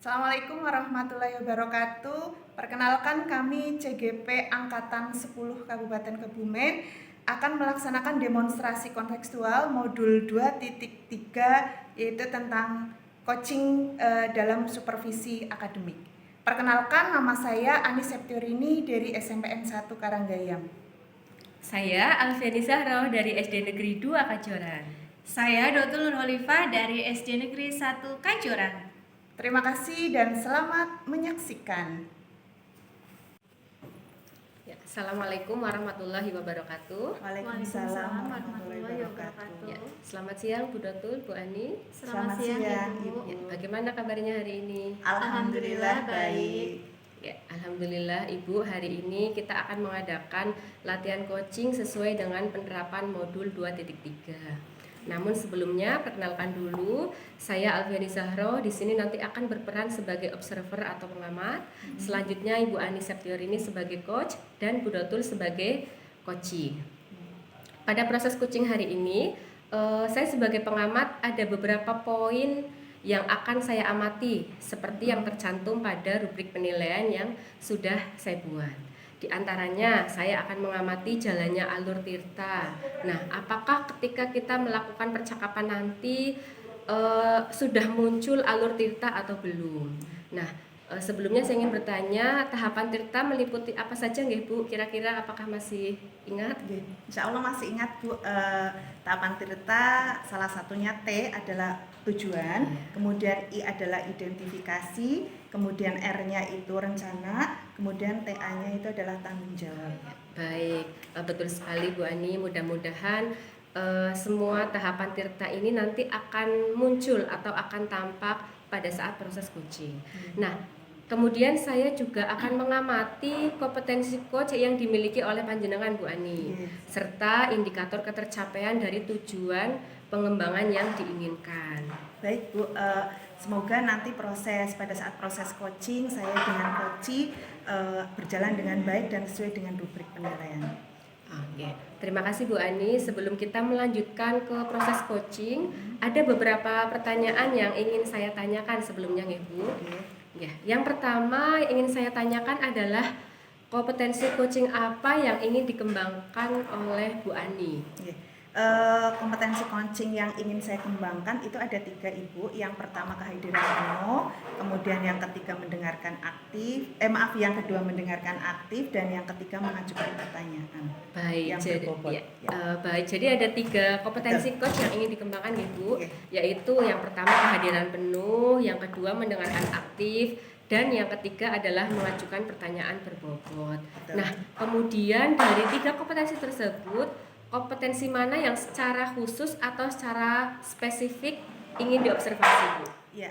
Assalamualaikum warahmatullahi wabarakatuh. Perkenalkan kami CGP Angkatan 10 Kabupaten Kebumen akan melaksanakan demonstrasi kontekstual modul 2.3 yaitu tentang coaching dalam supervisi akademik. Perkenalkan, nama saya Anis Septiorini dari SMPN 1 Karanggayam. Saya Alfiani Zahra dari SD Negeri 2 Kajoran. Saya Dotul Nurholifah dari SD Negeri 1 Kajoran. Terima kasih dan selamat menyaksikan. Ya, Assalamualaikum warahmatullahi wabarakatuh. Waalaikumsalam warahmatullahi wabarakatuh. Ya, selamat siang Bu Dotul, Bu Ani. Selamat siang, Ibu. Ya, bagaimana kabarnya hari ini? Alhamdulillah baik. Ya, Alhamdulillah Ibu, hari ini kita akan mengadakan latihan coaching sesuai dengan penerapan modul 2.3. Namun sebelumnya perkenalkan dulu, saya Alfiani Zahra di sini nanti akan berperan sebagai observer atau pengamat. Selanjutnya Ibu Ani Septiorini sebagai coach dan Bu Dotul sebagai coachee. Pada proses coaching hari ini, saya sebagai pengamat ada beberapa poin yang akan saya amati seperti yang tercantum pada rubrik penilaian yang sudah saya buat. Di antaranya saya akan mengamati jalannya alur tirta. Nah, apakah ketika kita melakukan percakapan nanti sudah muncul alur tirta atau belum? Nah, sebelumnya saya ingin bertanya, tahapan tirta meliputi apa saja nggih Bu? Kira-kira apakah masih ingat? Insya Allah masih ingat Bu. Tahapan tirta salah satunya T adalah tujuan, kemudian I adalah identifikasi, kemudian R-nya itu rencana, kemudian TA-nya itu adalah tanggung jawab. Baik, betul sekali Bu Ani. Mudah-mudahan semua tahapan tirta ini nanti akan muncul atau akan tampak pada saat proses coaching. Nah, kemudian saya juga akan mengamati kompetensi coach yang dimiliki oleh panjenengan Bu Ani, serta indikator ketercapaian dari tujuan pengembangan yang diinginkan. Baik Bu, semoga nanti pada saat proses coaching saya dengan coachee berjalan dengan baik dan sesuai dengan rubrik penilaian. Oke, terima kasih Bu Ani. Sebelum kita melanjutkan ke proses coaching, ada beberapa pertanyaan yang ingin saya tanyakan sebelumnya nih Bu. Ya, yang pertama yang ingin saya tanyakan adalah kompetensi coaching apa yang ingin dikembangkan oleh Bu Ani? Kompetensi coaching yang ingin saya kembangkan itu ada 3 Ibu. Yang pertama kehadiran penuh, kemudian yang ketiga yang kedua mendengarkan aktif, dan yang ketiga mengajukan pertanyaan. Baik, Baik, jadi ada 3 kompetensi coach yang ingin dikembangkan ya Bu, yaitu yang pertama kehadiran penuh, yang kedua mendengarkan aktif, dan yang ketiga adalah mengajukan pertanyaan berbobot. Nah, kemudian dari 3 kompetensi tersebut, kompetensi mana yang secara khusus atau secara spesifik ingin diobservasi Bu? Ya,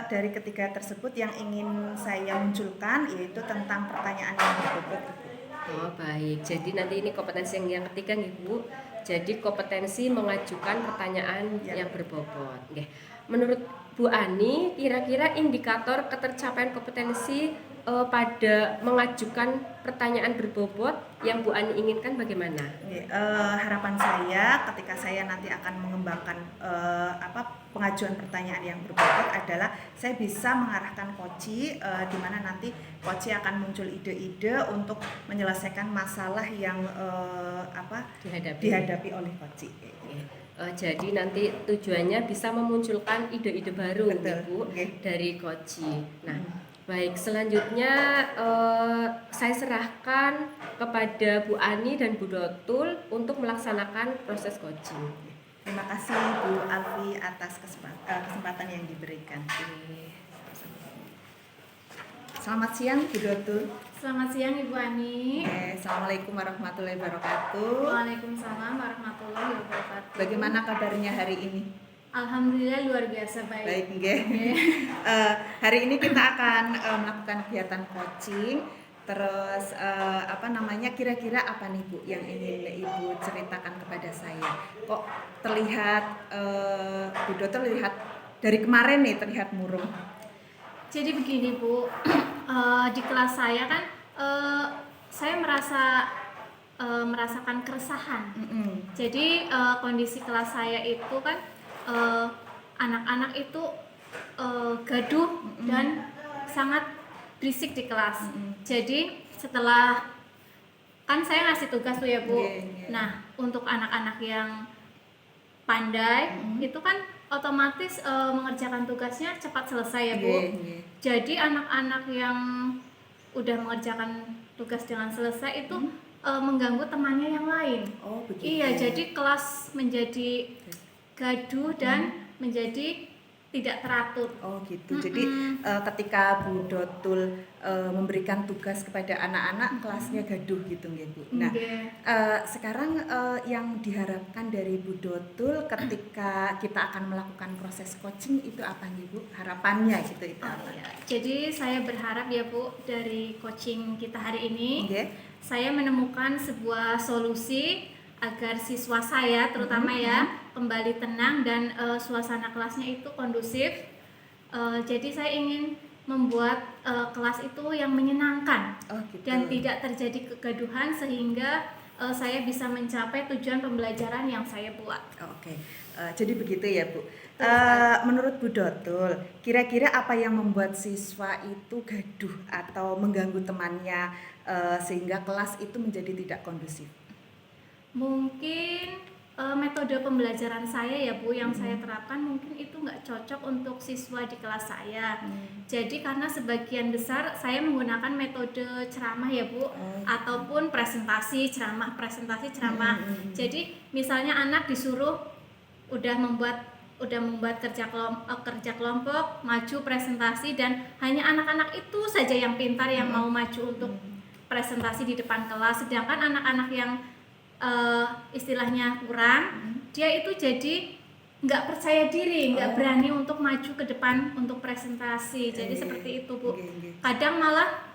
dari ketiga tersebut yang ingin saya munculkan yaitu tentang pertanyaan yang berbobot. Oh baik, jadi nanti ini kompetensi yang ketiga nih Bu. Jadi kompetensi mengajukan pertanyaan yang berbobot. Oke. Menurut Bu Ani, kira-kira indikator ketercapaian kompetensi pada mengajukan pertanyaan berbobot yang Bu Ani inginkan bagaimana? Harapan saya ketika saya nanti akan mengembangkan pengajuan pertanyaan yang berbobot adalah saya bisa mengarahkan coachee di mana nanti coachee akan muncul ide-ide untuk menyelesaikan masalah yang dihadapi oleh coachee. Jadi nanti tujuannya bisa memunculkan ide-ide baru Bu, dari coachee. Nah, baik, selanjutnya saya serahkan kepada Bu Ani dan Bu Dotul untuk melaksanakan proses coaching. Terima kasih Bu Alfi atas kesempatan yang diberikan. Selamat siang Bu Dotul. Selamat siang Ibu Ani. Assalamualaikum warahmatullahi wabarakatuh. Waalaikumsalam warahmatullahi wabarakatuh. Bagaimana kabarnya hari ini? Alhamdulillah luar biasa baik. Baik, hari ini kita akan melakukan kegiatan coaching. Terus kira-kira apa nih Bu yang ingin Ibu ceritakan kepada saya? Kok terlihat Bu Dotul terlihat dari kemarin nih terlihat murung. Jadi begini Bu, di kelas saya kan saya merasakan keresahan. Jadi kondisi kelas saya itu kan anak-anak itu gaduh dan sangat berisik di kelas. Jadi setelah kan saya ngasih tugas tuh ya Bu. Nah, untuk anak-anak yang pandai itu kan otomatis mengerjakan tugasnya cepat selesai ya Bu. Jadi anak-anak yang udah mengerjakan tugas dengan selesai itu mengganggu temannya yang lain. Oh, begitu. Iya, jadi kelas menjadi gaduh dan menjadi tidak teratur. Oh gitu. Jadi ketika Bu Dotul memberikan tugas kepada anak-anak, kelasnya gaduh gitu nggih Bu. Nah, sekarang yang diharapkan dari Bu Dotul ketika kita akan melakukan proses coaching itu apa nih Bu? Harapannya gitu itu apa? Jadi saya berharap ya Bu, dari coaching kita hari ini saya menemukan sebuah solusi agar siswa saya terutama ya kembali tenang dan suasana kelasnya itu kondusif. Jadi saya ingin membuat kelas itu yang menyenangkan dan tidak terjadi kegaduhan sehingga saya bisa mencapai tujuan pembelajaran yang saya buat. Oke. Jadi begitu ya Bu. Menurut Bu Dotul, kira-kira apa yang membuat siswa itu gaduh atau mengganggu temannya sehingga kelas itu menjadi tidak kondusif? Mungkin metode pembelajaran saya ya Bu yang saya terapkan mungkin itu nggak cocok untuk siswa di kelas saya. Jadi karena sebagian besar saya menggunakan metode ceramah ya Bu, ataupun presentasi ceramah. Jadi misalnya anak disuruh udah membuat kerja kelompok, maju presentasi, dan hanya anak-anak itu saja yang pintar yang mau maju untuk presentasi di depan kelas, sedangkan anak-anak yang istilahnya kurang, dia itu jadi nggak percaya diri, nggak berani untuk maju ke depan untuk presentasi. Jadi seperti itu Bu. Kadang malah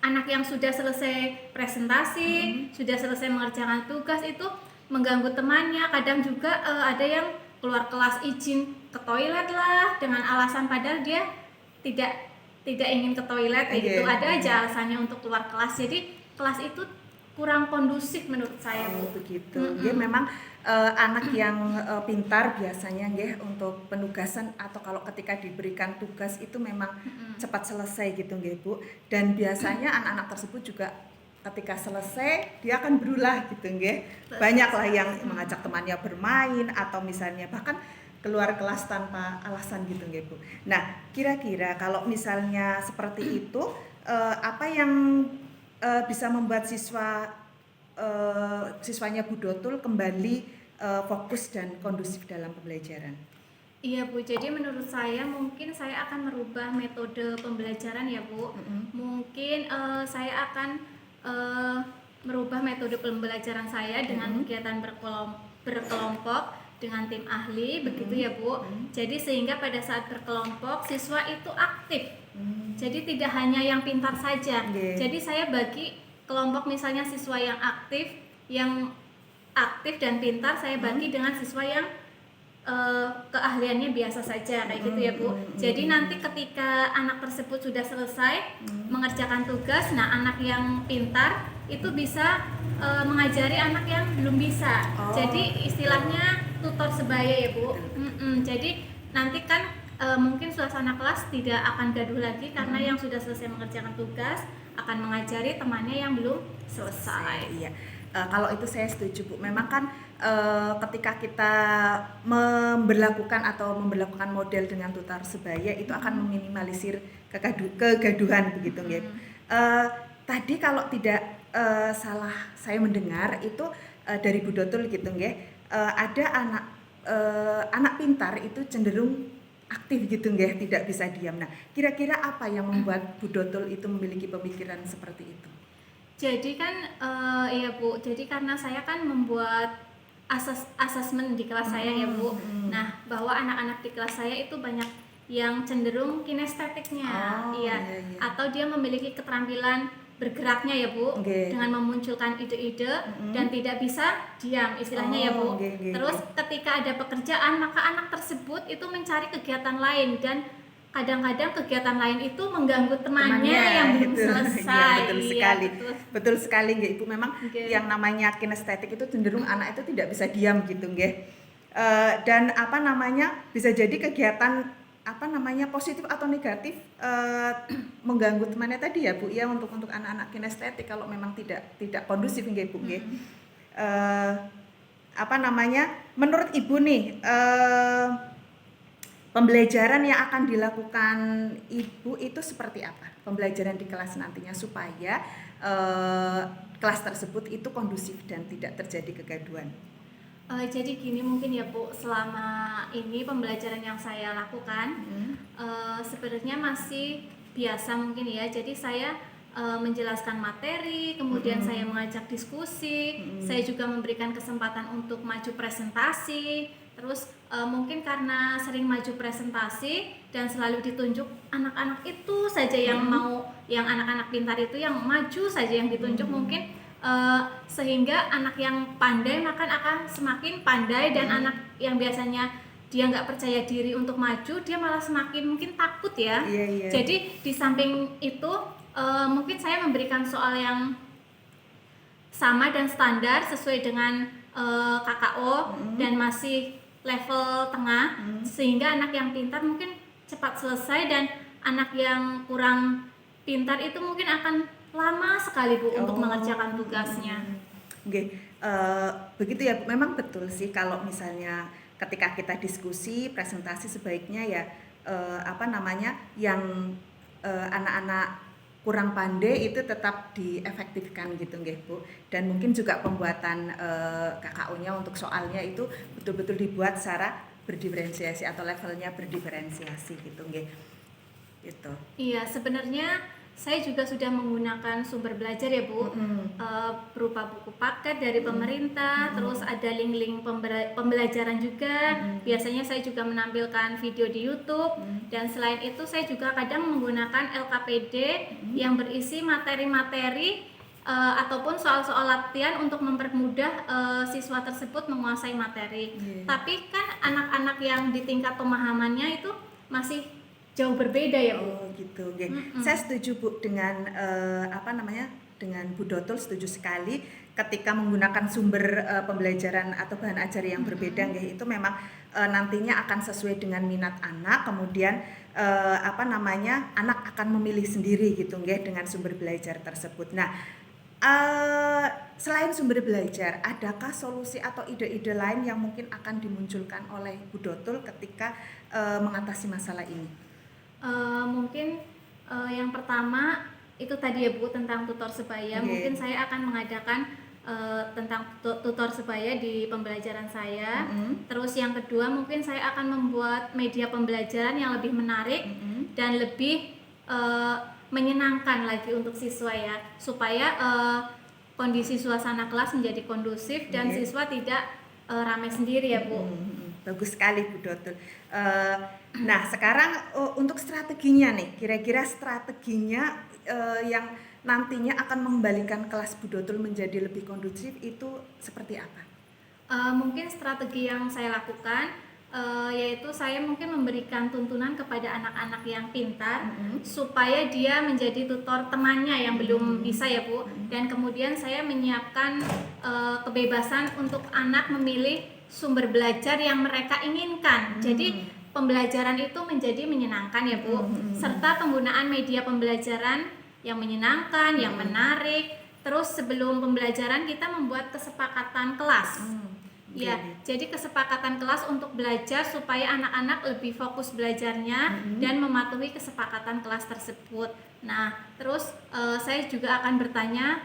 anak yang sudah selesai presentasi, sudah selesai mengerjakan tugas itu mengganggu temannya. Kadang juga ada yang keluar kelas izin ke toilet lah dengan alasan padahal dia tidak ingin ke toilet gitu. Ada aja alasannya untuk keluar kelas. Jadi kelas itu kurang kondusif menurut saya Bu. Begitu. Dia memang anak yang pintar biasanya nggih untuk penugasan atau kalau ketika diberikan tugas itu memang cepat selesai gitu nggih Bu. Dan biasanya anak-anak tersebut juga ketika selesai dia akan berulah gitu nggih. Banyaklah yang mengajak temannya bermain atau misalnya bahkan keluar kelas tanpa alasan gitu nggih Bu. Nah, kira-kira kalau misalnya seperti itu apa yang bisa membuat siswanya Bu Dotul kembali fokus dan kondusif dalam pembelajaran? Iya Bu, jadi menurut saya mungkin saya akan merubah metode pembelajaran ya Bu. Mungkin saya akan merubah metode pembelajaran saya dengan kegiatan berkelompok dengan tim ahli, begitu ya Bu. Jadi sehingga pada saat berkelompok siswa itu aktif. Jadi tidak hanya yang pintar saja. Jadi saya bagi kelompok misalnya siswa yang aktif dan pintar saya bagi dengan siswa yang keahliannya biasa saja kayak gitu ya Bu. Jadi nanti ketika anak tersebut sudah selesai mengerjakan tugas, nah anak yang pintar itu bisa mengajari anak yang belum bisa. Jadi istilahnya tutor sebaya ya Bu. Jadi nanti kan mungkin suasana kelas tidak akan gaduh lagi karena yang sudah selesai mengerjakan tugas akan mengajari temannya yang belum selesai. Iya. Kalau itu saya setuju Bu. Memang kan ketika kita memberlakukan model dengan tutor sebaya itu akan meminimalisir kegaduhan begitu nggih. Tadi kalau tidak salah saya mendengar itu dari Bu Dotul gitu nggih. Ada anak pintar itu cenderung aktif gitu nggih, tidak bisa diam. Nah, kira-kira apa yang membuat Bu Dotul itu memiliki pemikiran seperti itu? Jadi kan ya Bu, jadi karena saya kan membuat asesmen di kelas saya ya Bu. Nah, bahwa anak-anak di kelas saya itu banyak yang cenderung kinestetiknya, atau dia memiliki keterampilan bergeraknya ya Bu, dengan memunculkan ide-ide dan tidak bisa diam istilahnya ya Bu. Terus ketika ada pekerjaan maka anak tersebut itu mencari kegiatan lain dan kadang-kadang kegiatan lain itu mengganggu temannya yang belum selesai. Betul sekali nggih Ibu. Memang yang namanya kinestetik itu cenderung anak itu tidak bisa diam gitu nggih. Dan bisa jadi kegiatan apa namanya positif atau negatif mengganggu temannya tadi ya Bu ya, untuk anak-anak kinestetik kalau memang tidak kondusif nggih Bu nggih. Apa namanya, menurut Ibu nih pembelajaran yang akan dilakukan Ibu itu seperti apa? Pembelajaran di kelas nantinya supaya kelas tersebut itu kondusif dan tidak terjadi kegaduhan. Jadi gini mungkin ya Bu, selama ini pembelajaran yang saya lakukan sebenarnya masih biasa mungkin ya. Jadi saya menjelaskan materi, kemudian saya mengajak diskusi, saya juga memberikan kesempatan untuk maju presentasi. Terus mungkin karena sering maju presentasi dan selalu ditunjuk anak-anak itu saja yang mau, yang anak-anak pintar itu yang maju saja yang ditunjuk, mungkin sehingga anak yang pandai maka akan semakin pandai, dan anak yang biasanya dia nggak percaya diri untuk maju, dia malah semakin mungkin takut ya. Jadi di samping itu mungkin saya memberikan soal yang sama dan standar sesuai dengan KKO dan masih level tengah, sehingga anak yang pintar mungkin cepat selesai dan anak yang kurang pintar itu mungkin akan lama sekali Bu untuk mengerjakan tugasnya. Begitu ya Bu. Memang betul sih kalau misalnya ketika kita diskusi presentasi sebaiknya ya apa namanya, yang anak-anak kurang pandai itu tetap diefektifkan gitu nggih Bu. Dan mungkin juga pembuatan KKO-nya untuk soalnya itu betul-betul dibuat secara berdiferensiasi atau levelnya berdiferensiasi gitu nggih. Gitu. Iya, sebenarnya saya juga sudah menggunakan sumber belajar ya Bu, berupa buku paket dari pemerintah, terus ada link-link pembelajaran juga. Biasanya saya juga menampilkan video di YouTube, dan selain itu saya juga kadang menggunakan LKPD yang berisi materi-materi ataupun soal-soal latihan untuk mempermudah siswa tersebut menguasai materi. Tapi kan anak-anak yang di tingkat pemahamannya itu masih jauh berbeda ya Bu. Oh gitu, saya setuju Bu dengan apa namanya, dengan Bu Dotul, setuju sekali ketika menggunakan sumber pembelajaran atau bahan ajar yang berbeda itu memang nantinya akan sesuai dengan minat anak, kemudian apa namanya, anak akan memilih sendiri gitu dengan sumber belajar tersebut. Nah, selain sumber belajar, adakah solusi atau ide-ide lain yang mungkin akan dimunculkan oleh Bu Dotul ketika mengatasi masalah ini? Mungkin yang pertama itu tadi ya Bu, tentang tutor sebaya. Mungkin saya akan mengadakan tentang tutor sebaya di pembelajaran saya. Terus yang kedua mungkin saya akan membuat media pembelajaran yang lebih menarik dan lebih menyenangkan lagi untuk siswa ya, supaya kondisi suasana kelas menjadi kondusif dan siswa tidak ramai sendiri ya Bu. Bagus sekali Bu Dotul. Nah sekarang untuk strateginya nih, kira-kira strateginya yang nantinya akan mengembalikan kelas Bu Dotul menjadi lebih kondusif itu seperti apa? Mungkin strategi yang saya lakukan yaitu saya mungkin memberikan tuntunan kepada anak-anak yang pintar supaya dia menjadi tutor temannya yang belum bisa ya Bu, dan kemudian saya menyiapkan kebebasan untuk anak memilih sumber belajar yang mereka inginkan. Jadi pembelajaran itu menjadi menyenangkan ya Bu, serta penggunaan media pembelajaran yang menyenangkan, yang menarik. Terus sebelum pembelajaran kita membuat kesepakatan kelas. Ya, jadi kesepakatan kelas untuk belajar supaya anak-anak lebih fokus belajarnya dan mematuhi kesepakatan kelas tersebut. Nah, terus saya juga akan bertanya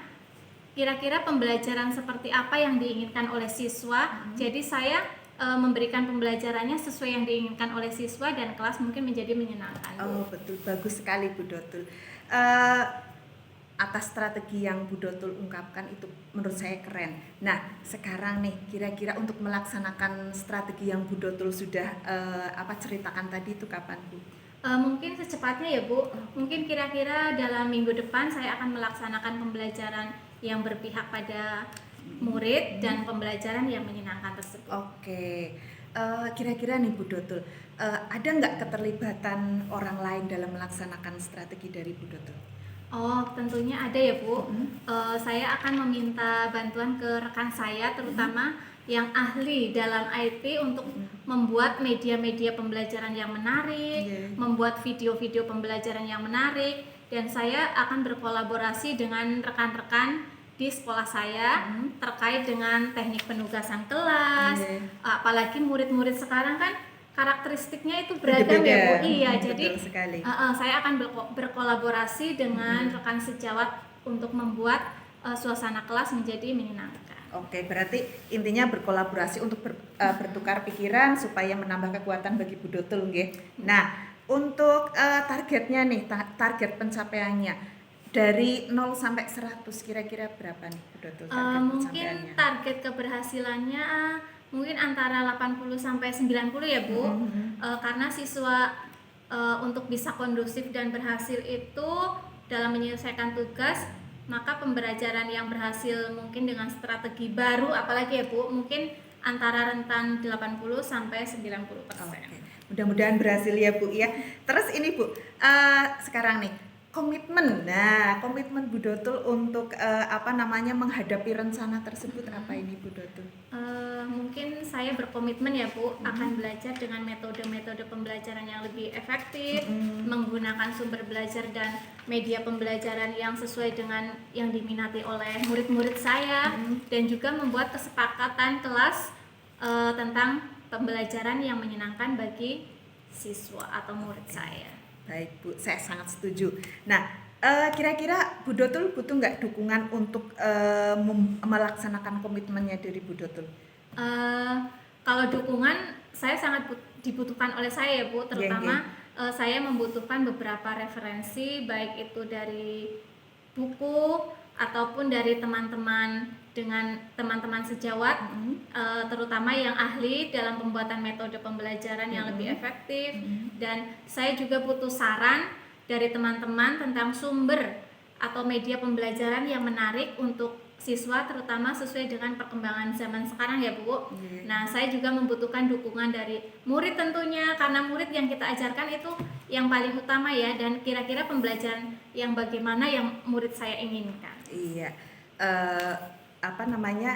kira-kira pembelajaran seperti apa yang diinginkan oleh siswa. Jadi saya memberikan pembelajarannya sesuai yang diinginkan oleh siswa dan kelas mungkin menjadi menyenangkan. Oh betul, bagus sekali Bu Dotul. Atas strategi yang Bu Dotul ungkapkan itu menurut saya keren. Nah sekarang nih kira-kira untuk melaksanakan strategi yang Bu Dotul sudah ceritakan tadi itu kapan Bu? Mungkin secepatnya ya Bu. Mungkin kira-kira dalam minggu depan saya akan melaksanakan pembelajaran yang berpihak pada murid dan pembelajaran yang menyenangkan tersebut. Oke. Kira-kira nih Bu Dotul, ada nggak keterlibatan orang lain dalam melaksanakan strategi dari Bu Dotul? Oh, tentunya ada ya Bu. Saya akan meminta bantuan ke rekan saya, terutama yang ahli dalam IT untuk membuat media-media pembelajaran yang menarik, membuat video-video pembelajaran yang menarik, dan saya akan berkolaborasi dengan rekan-rekan di sekolah saya terkait dengan teknik penugasan kelas. Apalagi murid-murid sekarang kan karakteristiknya itu beragam ya Bu. Iya, jadi sekali. saya akan berkolaborasi dengan rekan sejawat untuk membuat suasana kelas menjadi menyenangkan. Oke, berarti intinya berkolaborasi untuk bertukar pikiran supaya menambah kekuatan bagi Bu Dotul, nggih. Nah, untuk targetnya nih, target pencapaiannya dari 0 sampai 100 kira-kira berapa nih Bu Dotul target Mungkin pencapaiannya? target keberhasilannya mungkin antara 80 sampai 90 ya Bu. Karena siswa untuk bisa kondusif dan berhasil itu dalam menyelesaikan tugas, maka pembelajaran yang berhasil mungkin dengan strategi baru, apalagi ya Bu, mungkin antara rentan 80 sampai 90%. Oke. Mudah-mudahan berhasil ya Bu ya. Terus ini Bu, sekarang nih komitmen. Nah, komitmen Bu Dotul untuk menghadapi rencana tersebut apa ini Bu Dotul? Mungkin saya berkomitmen ya Bu akan belajar dengan metode-metode pembelajaran yang lebih efektif, menggunakan sumber belajar dan media pembelajaran yang sesuai dengan yang diminati oleh murid-murid saya, dan juga membuat kesepakatan kelas tentang pembelajaran yang menyenangkan bagi siswa atau murid saya. Baik Bu, saya sangat setuju. Nah, kira-kira Bu Dotul butuh nggak dukungan untuk melaksanakan komitmennya dari Bu Dotul? Kalau dukungan saya sangat dibutuhkan oleh saya ya Bu, terutama saya membutuhkan beberapa referensi, baik itu dari buku ataupun dari teman-teman sejawat, terutama yang ahli dalam pembuatan metode pembelajaran yang lebih efektif, dan saya juga butuh saran dari teman-teman tentang sumber atau media pembelajaran yang menarik untuk siswa, terutama sesuai dengan perkembangan zaman sekarang ya Bu. Nah, saya juga membutuhkan dukungan dari murid tentunya, karena murid yang kita ajarkan itu yang paling utama ya, dan kira-kira pembelajaran yang bagaimana yang murid saya inginkan. Iya,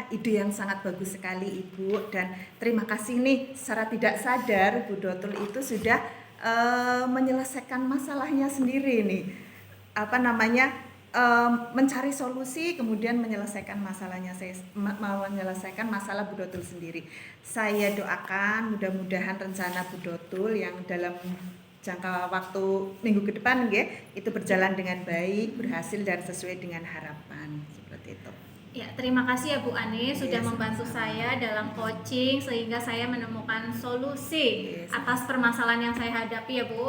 ide yang sangat bagus sekali Ibu, dan terima kasih nih, secara tidak sadar Bu Dotul itu sudah menyelesaikan masalahnya sendiri nih, mencari solusi kemudian menyelesaikan masalahnya, menyelesaikan masalah Bu Dotul sendiri. Saya doakan mudah-mudahan rencana Bu Dotul yang dalam jangka waktu minggu ke depan itu berjalan dengan baik, berhasil dan sesuai dengan harapan, seperti itu. Ya, terima kasih ya Bu Ani sudah membantu saya dalam coaching sehingga saya menemukan solusi atas permasalahan yang saya hadapi ya Bu.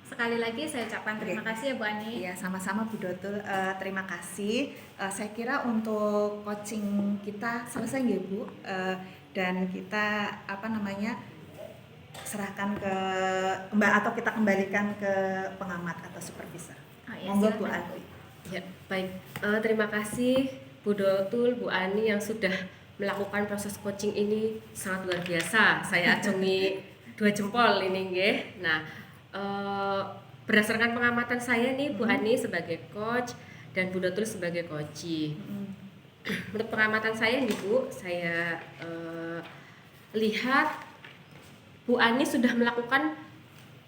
Sekali lagi saya ucapkan terima kasih ya Bu Ani. Iya, sama-sama Bu Dotul, terima kasih. Saya kira untuk coaching kita selesai ya Bu, dan kita serahkan atau kita kembalikan ke pengamat atau supervisor. Monggo Bu Ani. Ya, baik. Terima kasih Bu Dotul, Bu Ani yang sudah melakukan proses coaching ini sangat luar biasa. Saya acungi 2 jempol ini nggih. Nah, berdasarkan pengamatan saya nih Bu Ani sebagai coach dan Bu Dotul sebagai coachee. Menurut pengamatan saya nih Bu, saya lihat Bu Ani sudah melakukan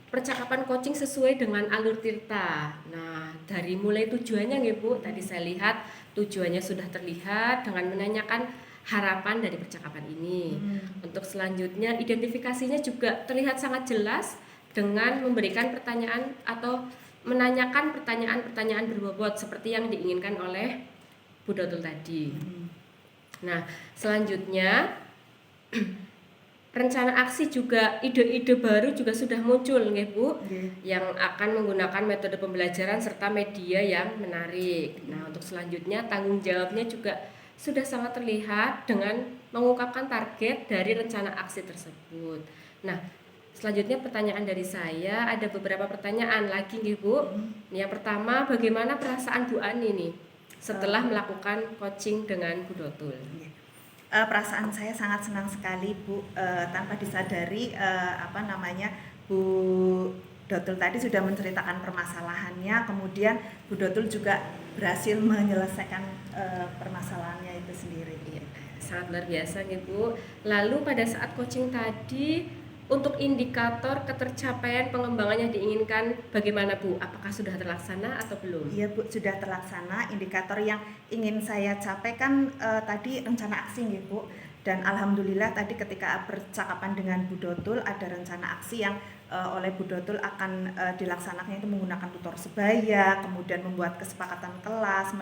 percakapan coaching sesuai dengan alur Tirta. Nah, dari mulai tujuannya nih Bu, tadi saya lihat tujuannya sudah terlihat dengan menanyakan harapan dari percakapan ini. Untuk selanjutnya identifikasinya juga terlihat sangat jelas dengan memberikan pertanyaan atau menanyakan pertanyaan-pertanyaan berbobot seperti yang diinginkan oleh Bu Dotul tadi. Nah, selanjutnya rencana aksi juga, ide-ide baru juga sudah muncul nggih Bu, yang akan menggunakan metode pembelajaran serta media yang menarik. Nah, untuk selanjutnya tanggung jawabnya juga sudah sangat terlihat dengan mengungkapkan target dari rencana aksi tersebut. Nah, selanjutnya pertanyaan dari saya, ada beberapa pertanyaan lagi nih Bu. Yang pertama, bagaimana perasaan Bu Ani nih setelah melakukan coaching dengan Bu Dotul? Perasaan saya sangat senang sekali Bu, tanpa disadari Bu Dotul tadi sudah menceritakan permasalahannya, kemudian Bu Dotul juga berhasil menyelesaikan permasalahannya itu sendiri. Iya, sangat luar biasa nih Bu. Lalu pada saat coaching tadi untuk indikator ketercapaian pengembangan yang diinginkan bagaimana Bu? Apakah sudah terlaksana atau belum? Iya Bu, sudah terlaksana. Indikator yang ingin saya capai kan tadi rencana aksi nih Bu. Dan alhamdulillah tadi ketika percakapan dengan Bu Dotul ada rencana aksi yang oleh Bu Dotul akan dilaksanakan itu menggunakan tutor sebaya, kemudian membuat kesepakatan kelas,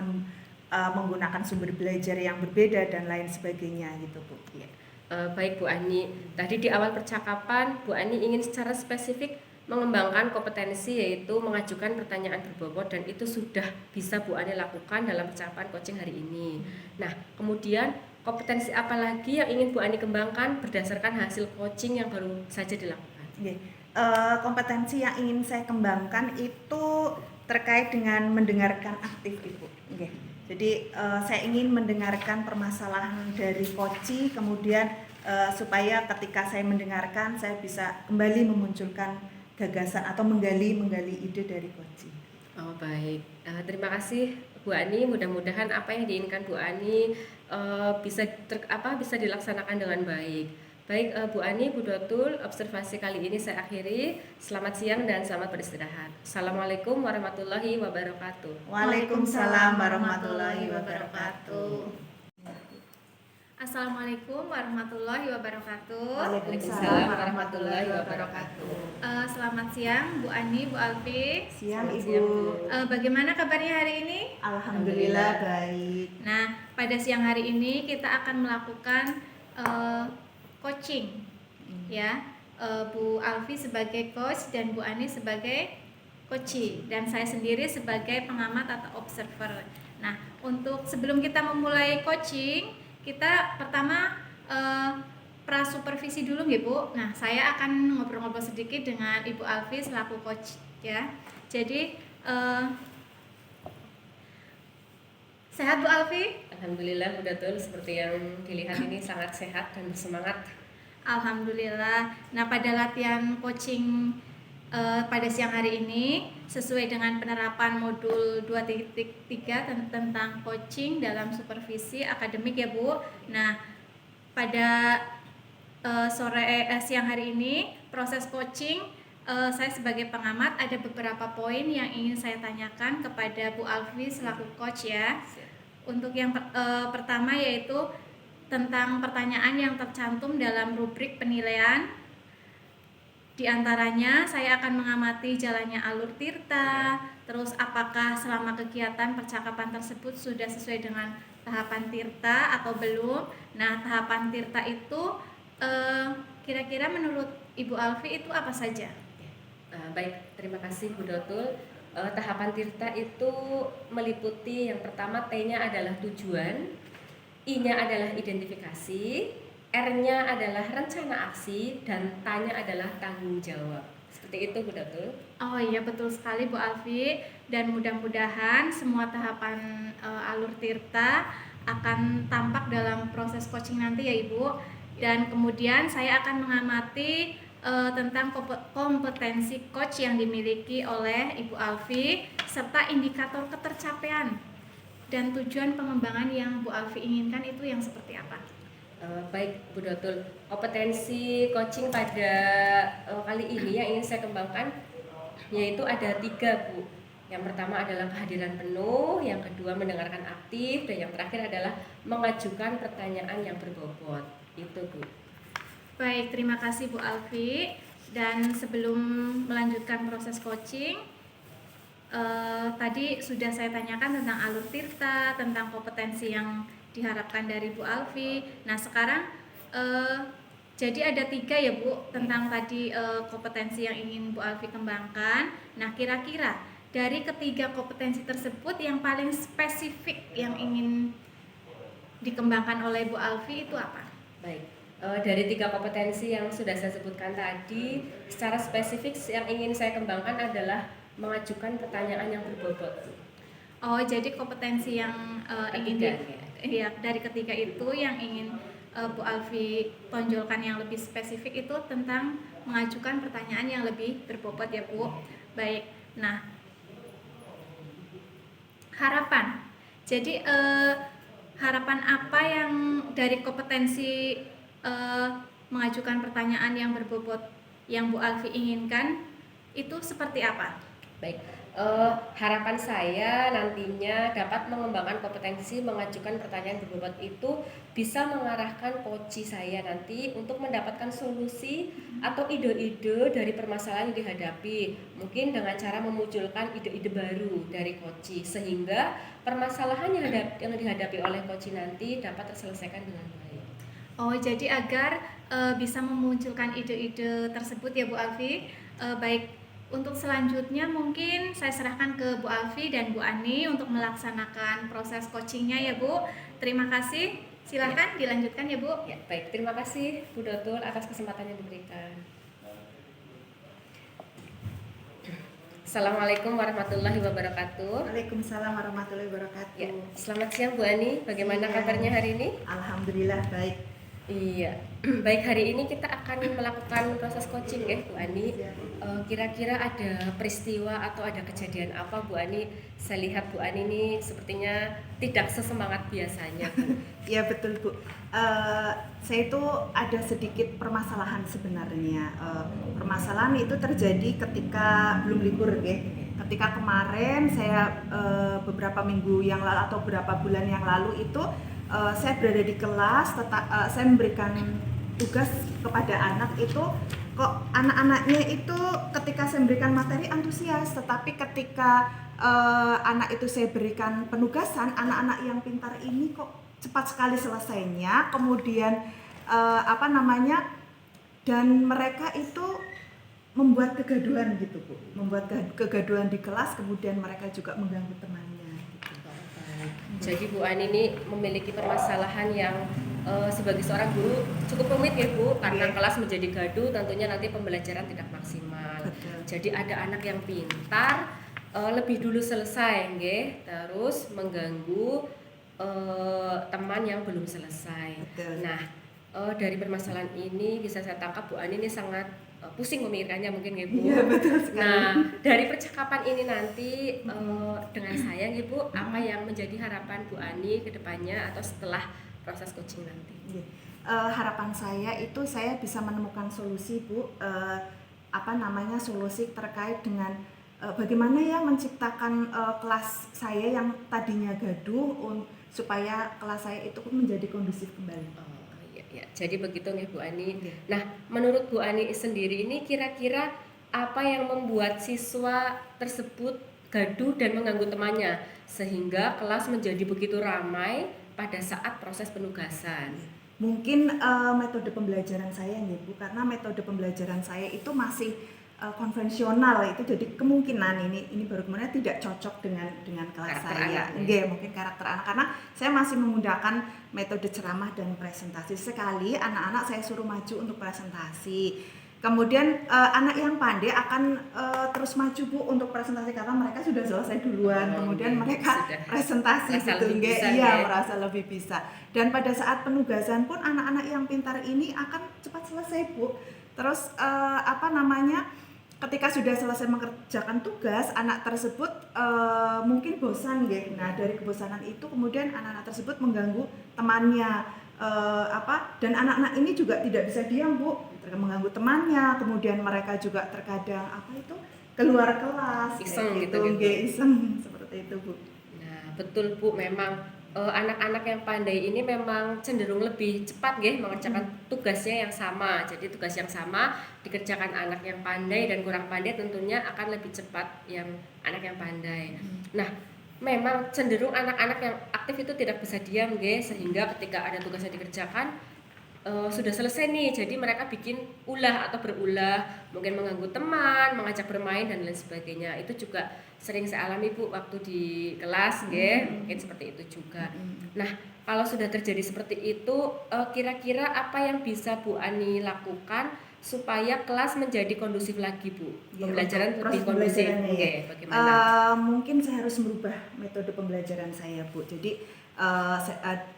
menggunakan sumber belajar yang berbeda dan lain sebagainya gitu Bu. Iya. Baik Bu Ani, tadi di awal percakapan Bu Ani ingin secara spesifik mengembangkan kompetensi yaitu mengajukan pertanyaan berbobot dan itu sudah bisa Bu Ani lakukan dalam percakapan coaching hari ini. Nah, kemudian kompetensi apa lagi yang ingin Bu Ani kembangkan berdasarkan hasil coaching yang baru saja dilakukan? Oke. Kompetensi yang ingin saya kembangkan itu terkait dengan mendengarkan aktif Ibu. Oke. Jadi saya ingin mendengarkan permasalahan dari coaching, kemudian supaya ketika saya mendengarkan saya bisa kembali memunculkan gagasan atau menggali ide dari coaching. Oh baik, terima kasih Bu Ani. Mudah-mudahan apa yang diinginkan Bu Ani bisa dilaksanakan dengan baik. Baik Bu Ani, Bu Dotul, observasi kali ini saya akhiri. Selamat siang dan selamat beristirahat. Assalamualaikum warahmatullahi wabarakatuh. Waalaikumsalam warahmatullahi wabarakatuh. Assalamualaikum warahmatullahi wabarakatuh. Waalaikumsalam warahmatullahi wabarakatuh. Selamat siang Bu Ani, Bu Alfi. Siang Selamat Ibu. siang, Bu. Bagaimana kabarnya hari ini? Alhamdulillah baik. Nah, pada siang hari ini kita akan melakukan coaching, ya. Bu Alfi sebagai coach dan Bu Ani sebagai coachee dan saya sendiri sebagai pengamat atau observer. Nah, untuk sebelum kita memulai coaching, kita pertama prasupervisi dulu ya Bu. Nah, saya akan ngobrol-ngobrol sedikit dengan Ibu Alfi selaku coach ya. Jadi sehat Bu Alfi? Alhamdulillah Bu Dotul, seperti yang dilihat ini sangat sehat dan bersemangat. Alhamdulillah. Nah, pada latihan coaching pada siang hari ini sesuai dengan penerapan modul 2.3 tentang coaching dalam supervisi akademik ya Bu. Nah, pada siang hari ini proses coaching saya sebagai pengamat ada beberapa poin yang ingin saya tanyakan kepada Bu Alfi selaku coach ya. Untuk yang pertama yaitu tentang pertanyaan yang tercantum dalam rubrik penilaian. Di antaranya saya akan mengamati jalannya alur tirta, terus apakah selama kegiatan percakapan tersebut sudah sesuai dengan tahapan tirta atau belum. Nah, tahapan tirta itu kira-kira menurut Ibu Alfi itu apa saja? Baik, terima kasih Bu Dotul. Tahapan tirta itu meliputi yang pertama T-nya adalah tujuan, I-nya adalah identifikasi, R-nya adalah rencana aksi, dan T-nya adalah tanggung jawab. Seperti itu Bu Dotul. Oh iya, betul sekali Bu Alfi. Dan mudah-mudahan semua tahapan alur tirta akan tampak dalam proses coaching nanti ya Ibu. Dan kemudian saya akan mengamati tentang kompetensi coach yang dimiliki oleh Ibu Alfi serta indikator ketercapaian dan tujuan pengembangan yang Bu Alfi inginkan itu yang seperti apa? Baik Bu Dotul, kompetensi coaching pada kali ini yang ingin saya kembangkan yaitu ada 3 Bu. Yang pertama adalah kehadiran penuh, yang kedua mendengarkan aktif, dan yang terakhir adalah mengajukan pertanyaan yang berbobot. Itu Bu. Baik, terima kasih Bu Alfi. Dan sebelum melanjutkan proses coaching, tadi sudah saya tanyakan tentang alur tirta, tentang kompetensi yang diharapkan dari Bu Alfi. Nah, sekarang jadi ada 3 ya Bu tentang tadi kompetensi yang ingin Bu Alfi kembangkan. Nah, kira-kira dari ketiga kompetensi tersebut yang paling spesifik yang ingin dikembangkan oleh Bu Alfi itu apa? Baik. Dari 3 kompetensi yang sudah saya sebutkan tadi, secara spesifik yang ingin saya kembangkan adalah mengajukan pertanyaan yang berbobot. Oh, jadi kompetensi yang ingin dari ketiga itu yang ingin Bu Alfi tonjolkan yang lebih spesifik itu tentang mengajukan pertanyaan yang lebih berbobot ya Bu. Baik. Nah, Harapan. Jadi harapan apa yang dari kompetensi eh, mengajukan pertanyaan yang berbobot yang Bu Alfi inginkan itu seperti apa? Baik, harapan saya nantinya dapat mengembangkan kompetensi mengajukan pertanyaan berbobot itu bisa mengarahkan coach saya nanti untuk mendapatkan solusi atau ide-ide dari permasalahan yang dihadapi. Mungkin dengan cara memunculkan ide-ide baru dari coach sehingga permasalahan yang dihadapi oleh coach nanti dapat terselesaikan dengan baik. Oh, jadi agar bisa memunculkan ide-ide tersebut ya Bu Alfi. Baik, untuk selanjutnya mungkin saya serahkan ke Bu Alfi dan Bu Ani untuk melaksanakan proses coachingnya ya Bu. Terima kasih. Silahkan dilanjutkan ya Bu. Ya, baik. Terima kasih Bu Dotul atas kesempatan yang diberikan. Assalamualaikum warahmatullahi wabarakatuh. Waalaikumsalam warahmatullahi wabarakatuh. Ya, selamat siang Bu Ani. Bagaimana Siang. kabarnya hari ini? Alhamdulillah baik. Iya, baik, hari ini kita akan melakukan proses coaching ya Bu Ani. Kira-kira ada peristiwa atau ada kejadian apa Bu Ani? Saya lihat Bu Ani ini sepertinya tidak sesemangat biasanya Bu. Iya betul Bu. Saya itu ada sedikit permasalahan sebenarnya. Permasalahan itu terjadi ketika belum libur ya. Ketika kemarin saya beberapa minggu yang lalu atau beberapa bulan yang lalu itu saya berada di kelas, saya memberikan tugas kepada anak itu, kok anak-anaknya itu ketika saya memberikan materi antusias, tetapi ketika anak itu saya berikan penugasan, anak-anak yang pintar ini kok cepat sekali selesainya, kemudian dan mereka itu membuat kegaduhan gitu Bu, membuat kegaduhan di kelas, kemudian mereka juga mengganggu temannya. Jadi Bu Ani ini memiliki permasalahan yang sebagai seorang guru cukup rumit ya Bu, karena kelas menjadi gaduh, tentunya nanti pembelajaran tidak maksimal. Betul. Jadi ada anak yang pintar lebih dulu selesai nggih, terus mengganggu teman yang belum selesai. Betul. Nah, dari permasalahan ini bisa saya tangkap Bu Ani ini sangat pusing memikirkannya mungkin ya Bu. Iya betul sekali. Nah, dari percakapan ini nanti dengan saya ya Bu, apa yang menjadi harapan Bu Ani ke depannya atau setelah proses coaching nanti? Harapan saya itu saya bisa menemukan solusi Bu, solusi terkait dengan bagaimana ya menciptakan kelas saya yang tadinya gaduh supaya kelas saya itu menjadi kondusif kembali. Ya, jadi begitu nih Bu Ani. Nah, menurut Bu Ani sendiri ini kira-kira apa yang membuat siswa tersebut gaduh dan mengganggu temannya sehingga kelas menjadi begitu ramai pada saat proses penugasan? Mungkin metode pembelajaran saya nih Bu, karena metode pembelajaran saya itu masih konvensional, itu jadi kemungkinan ini baru kemudian tidak cocok dengan kelas Karakter saya. Mungkin karakter anak, karena saya masih menggunakan metode ceramah dan presentasi. Sekali anak-anak saya suruh maju untuk presentasi, kemudian anak yang pandai akan terus maju Bu untuk presentasi karena mereka sudah selesai duluan, kemudian mereka presentasi gitu, merasa lebih bisa. Dan pada saat penugasan pun anak-anak yang pintar ini akan cepat selesai Bu. Terus ketika sudah selesai mengerjakan tugas, anak tersebut mungkin bosan ya. Nah, dari kebosanan itu kemudian anak-anak tersebut mengganggu temannya, dan anak-anak ini juga tidak bisa diam Bu, mengganggu temannya, kemudian mereka juga terkadang keluar kelas, Iseng gitu. Iseng seperti itu Bu. Nah, betul Bu, memang anak-anak yang pandai ini memang cenderung lebih cepat mengerjakan tugasnya yang sama. Jadi tugas yang sama dikerjakan anak yang pandai dan kurang pandai tentunya akan lebih cepat yang anak yang pandai. Nah, memang cenderung anak-anak yang aktif itu tidak bisa diam sehingga ketika ada tugas yang dikerjakan sudah selesai nih, jadi mereka bikin ulah atau berulah, mungkin mengganggu teman, mengajak bermain dan lain sebagainya. Itu juga sering saya alami Bu waktu di kelas mungkin seperti itu juga. Nah, kalau sudah terjadi seperti itu, kira-kira apa yang bisa Bu Ani lakukan supaya kelas menjadi kondusif lagi Bu? Pembelajaran lebih kondusif. Bagaimana? Mungkin saya harus merubah metode pembelajaran saya Bu. Jadi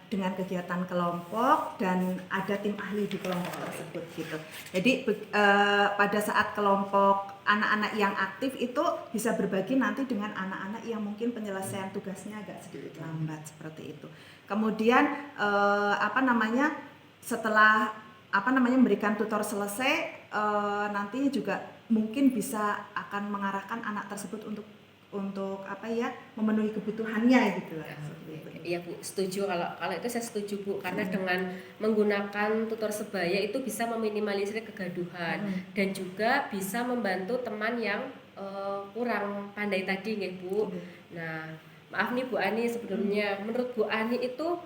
dengan kegiatan kelompok dan ada tim ahli di kelompok tersebut gitu. Jadi pada saat kelompok anak-anak yang aktif itu bisa berbagi nanti dengan anak-anak yang mungkin penyelesaian tugasnya agak sedikit lambat seperti itu. Kemudian setelah memberikan tutor selesai, nantinya juga mungkin bisa akan mengarahkan anak tersebut untuk memenuhi kebutuhannya gitu lah. Iya Bu, setuju kalau itu saya setuju Bu, karena dengan menggunakan tutor sebaya itu bisa meminimalisir kegaduhan dan juga bisa membantu teman yang kurang pandai tadi nggih Bu. Nah, maaf nih Bu Ani sebelumnya, menurut Bu Ani itu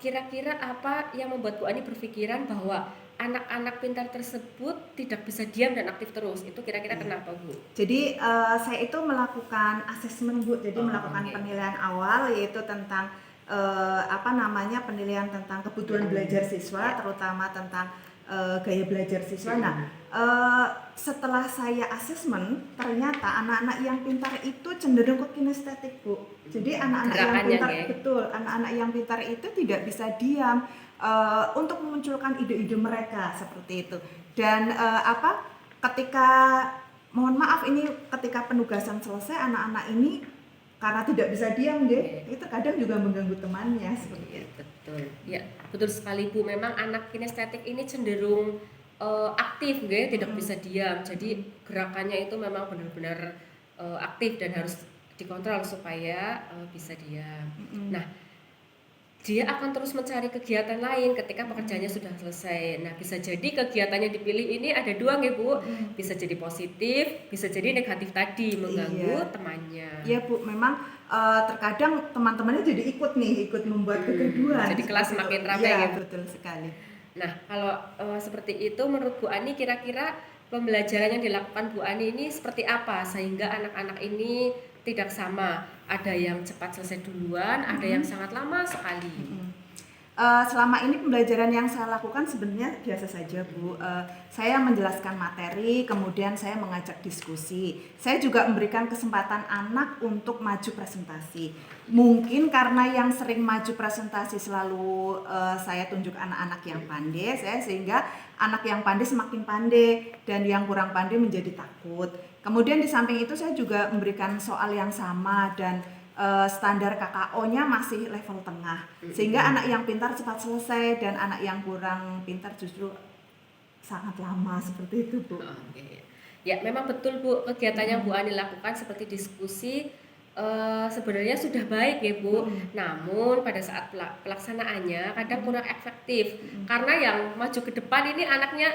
kira-kira apa yang membuat Bu Ani berpikiran bahwa anak-anak pintar tersebut tidak bisa diam dan aktif terus? Itu kira-kira kenapa Bu? Jadi saya itu melakukan asesmen Bu, jadi melakukan penilaian awal yaitu tentang penilaian tentang kebutuhan belajar siswa, terutama tentang gaya belajar siswa. Nah, setelah saya asesmen, ternyata anak-anak yang pintar itu cenderung ke kinestetik Bu. Jadi anak-anak yang pintar, anak-anak yang pintar itu tidak bisa diam untuk memunculkan ide-ide mereka seperti itu. Dan ketika penugasan selesai, anak-anak ini karena tidak bisa diam itu kadang juga mengganggu temannya seperti itu. Betul. Ya, betul sekali Bu. Memang anak kinestetik ini cenderung aktif tidak bisa diam. Jadi gerakannya itu memang benar-benar aktif dan harus dikontrol supaya bisa diam. Nah, dia akan terus mencari kegiatan lain ketika pekerjaannya sudah selesai. Nah, bisa jadi kegiatannya dipilih ini ada dua nggih Bu. Bisa jadi positif, bisa jadi negatif tadi, mengganggu temannya. Iya Bu, memang terkadang teman-temannya jadi ikut membuat kegaduhan. Jadi kelas semakin ramai ya. Betul sekali. Nah, kalau seperti itu menurut Bu Ani, kira-kira pembelajaran yang dilakukan Bu Ani ini seperti apa sehingga anak-anak ini tidak sama, ada yang cepat selesai duluan, ada yang sangat lama sekali. Selama ini pembelajaran yang saya lakukan sebenarnya biasa saja Bu. Saya menjelaskan materi, kemudian saya mengajak diskusi. Saya juga memberikan kesempatan anak untuk maju presentasi. Mungkin karena yang sering maju presentasi selalu saya tunjuk anak-anak yang pandai, sehingga anak yang pandai semakin pandai dan yang kurang pandai menjadi takut. Kemudian di samping itu saya juga memberikan soal yang sama dan standar KKO-nya masih level tengah, sehingga anak yang pintar cepat selesai dan anak yang kurang pintar justru sangat lama seperti itu Bu. Ya memang betul Bu, kegiatan yang Bu Ani lakukan seperti diskusi sebenarnya sudah baik ya Bu, namun pada saat pelaksanaannya kadang kurang efektif karena yang maju ke depan ini anaknya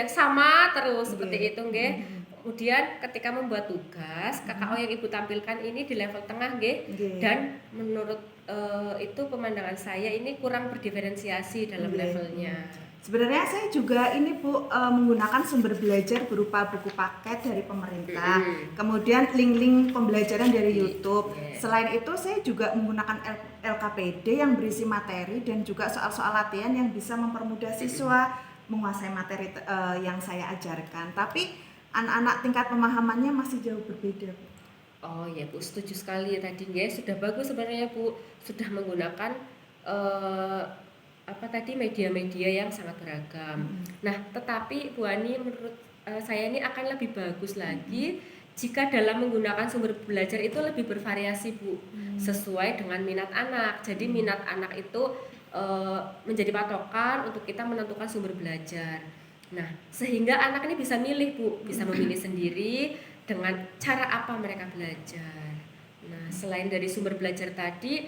sama terus seperti itu nggih. Kemudian ketika membuat tugas, KKO yang Ibu tampilkan ini di level tengah dan menurut itu pemandangan saya ini kurang berdiferensiasi dalam levelnya. Sebenarnya saya juga ini Bu menggunakan sumber belajar berupa buku paket dari pemerintah, kemudian link-link pembelajaran dari YouTube. Selain itu saya juga menggunakan LKPD yang berisi materi dan juga soal-soal latihan yang bisa mempermudah siswa menguasai materi yang saya ajarkan. Tapi anak-anak tingkat pemahamannya masih jauh berbeda. Oh ya Bu, setuju sekali tadi sudah bagus sebenarnya Bu, sudah menggunakan media-media yang sangat beragam. Nah, tetapi Bu Ani menurut saya ini akan lebih bagus lagi jika dalam menggunakan sumber belajar itu lebih bervariasi Bu, sesuai dengan minat anak. Jadi minat anak itu menjadi patokan untuk kita menentukan sumber belajar. Nah, sehingga anak ini bisa milih Bu, bisa memilih sendiri dengan cara apa mereka belajar. Nah, selain dari sumber belajar tadi,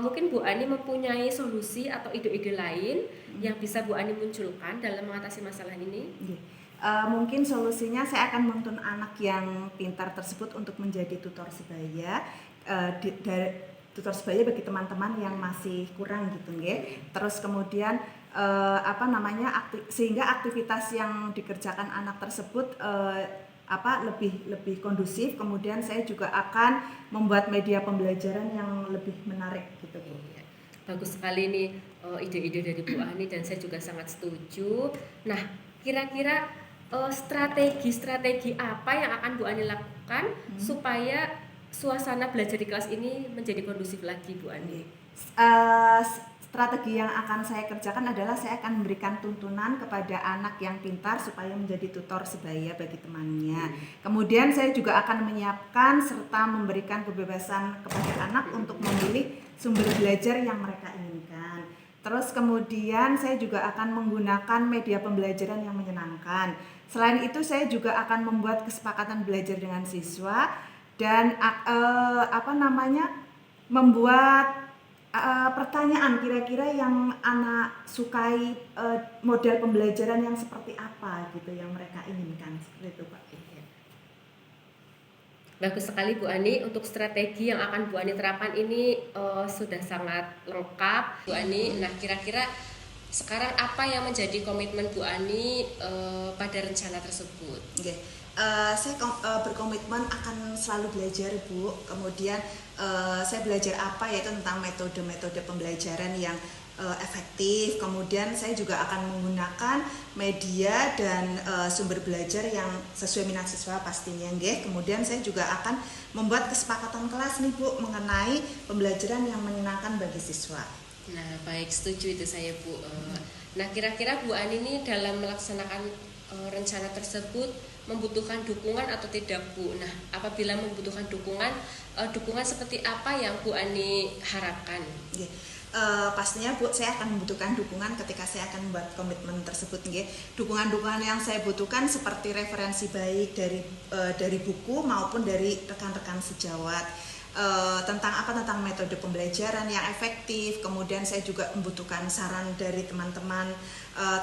mungkin Bu Ani mempunyai solusi atau ide-ide lain yang bisa Bu Ani munculkan dalam mengatasi masalah ini? Mungkin solusinya saya akan menuntun anak yang pintar tersebut untuk menjadi tutor sebaya, tutor sebaya bagi teman-teman yang masih kurang gitu nggih. Terus kemudian sehingga aktivitas yang dikerjakan anak tersebut lebih kondusif. Kemudian saya juga akan membuat media pembelajaran yang lebih menarik gitu Bu. Bagus sekali nih ide-ide dari Bu Ani dan saya juga sangat setuju. Nah, kira-kira strategi apa yang akan Bu Ani lakukan supaya suasana belajar di kelas ini menjadi kondusif lagi Bu Ani? Strategi yang akan saya kerjakan adalah saya akan memberikan tuntunan kepada anak yang pintar supaya menjadi tutor sebaya bagi temannya. Kemudian saya juga akan menyiapkan serta memberikan kebebasan kepada anak untuk memilih sumber belajar yang mereka inginkan. Terus kemudian saya juga akan menggunakan media pembelajaran yang menyenangkan. Selain itu saya juga akan membuat kesepakatan belajar dengan siswa dan membuat pertanyaan kira-kira yang anak sukai, model pembelajaran yang seperti apa gitu yang mereka inginkan, seperti itu Pak. Bagus sekali Bu Ani, untuk strategi yang akan Bu Ani terapkan ini sudah sangat lengkap Bu Ani. Nah kira-kira sekarang apa yang menjadi komitmen Bu Ani pada rencana tersebut? Saya berkomitmen akan selalu belajar Bu. Kemudian saya belajar apa, yaitu tentang metode-metode pembelajaran yang efektif. Kemudian saya juga akan menggunakan media dan sumber belajar yang sesuai minat siswa pastinya nggih. Kemudian saya juga akan membuat kesepakatan kelas nih Bu mengenai pembelajaran yang menyenangkan bagi siswa. Nah baik, setuju itu saya Bu. Nah kira-kira Bu Ani ini dalam melaksanakan rencana tersebut membutuhkan dukungan atau tidak Bu? Nah apabila membutuhkan dukungan, dukungan seperti apa yang Bu Ani harapkan? Pastinya Bu, saya akan membutuhkan dukungan ketika saya akan membuat komitmen tersebut nggih. Dukungan-dukungan yang saya butuhkan seperti referensi baik dari buku maupun dari rekan-rekan sejawat. Tentang metode pembelajaran yang efektif. Kemudian saya juga membutuhkan saran dari teman-teman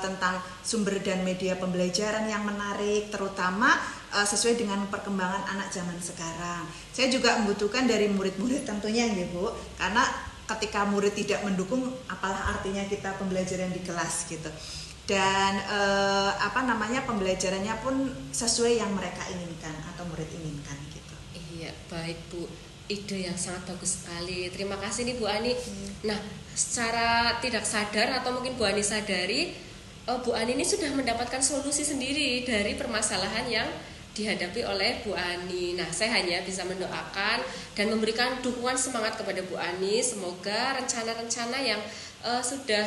tentang sumber dan media pembelajaran yang menarik, terutama sesuai dengan perkembangan anak zaman sekarang. Saya juga membutuhkan dari murid-murid tentunya ya Bu, karena ketika murid tidak mendukung, apalah artinya kita pembelajaran di kelas gitu. Dan pembelajarannya pun sesuai yang mereka inginkan atau murid inginkan gitu. Iya, baik Bu. Ide yang sangat bagus sekali. Terima kasih nih Bu Ani. Nah, secara tidak sadar atau mungkin Bu Ani sadari, Bu Ani ini sudah mendapatkan solusi sendiri dari permasalahan yang dihadapi oleh Bu Ani. Nah, saya hanya bisa mendoakan dan memberikan dukungan semangat kepada Bu Ani. Semoga rencana-rencana yang sudah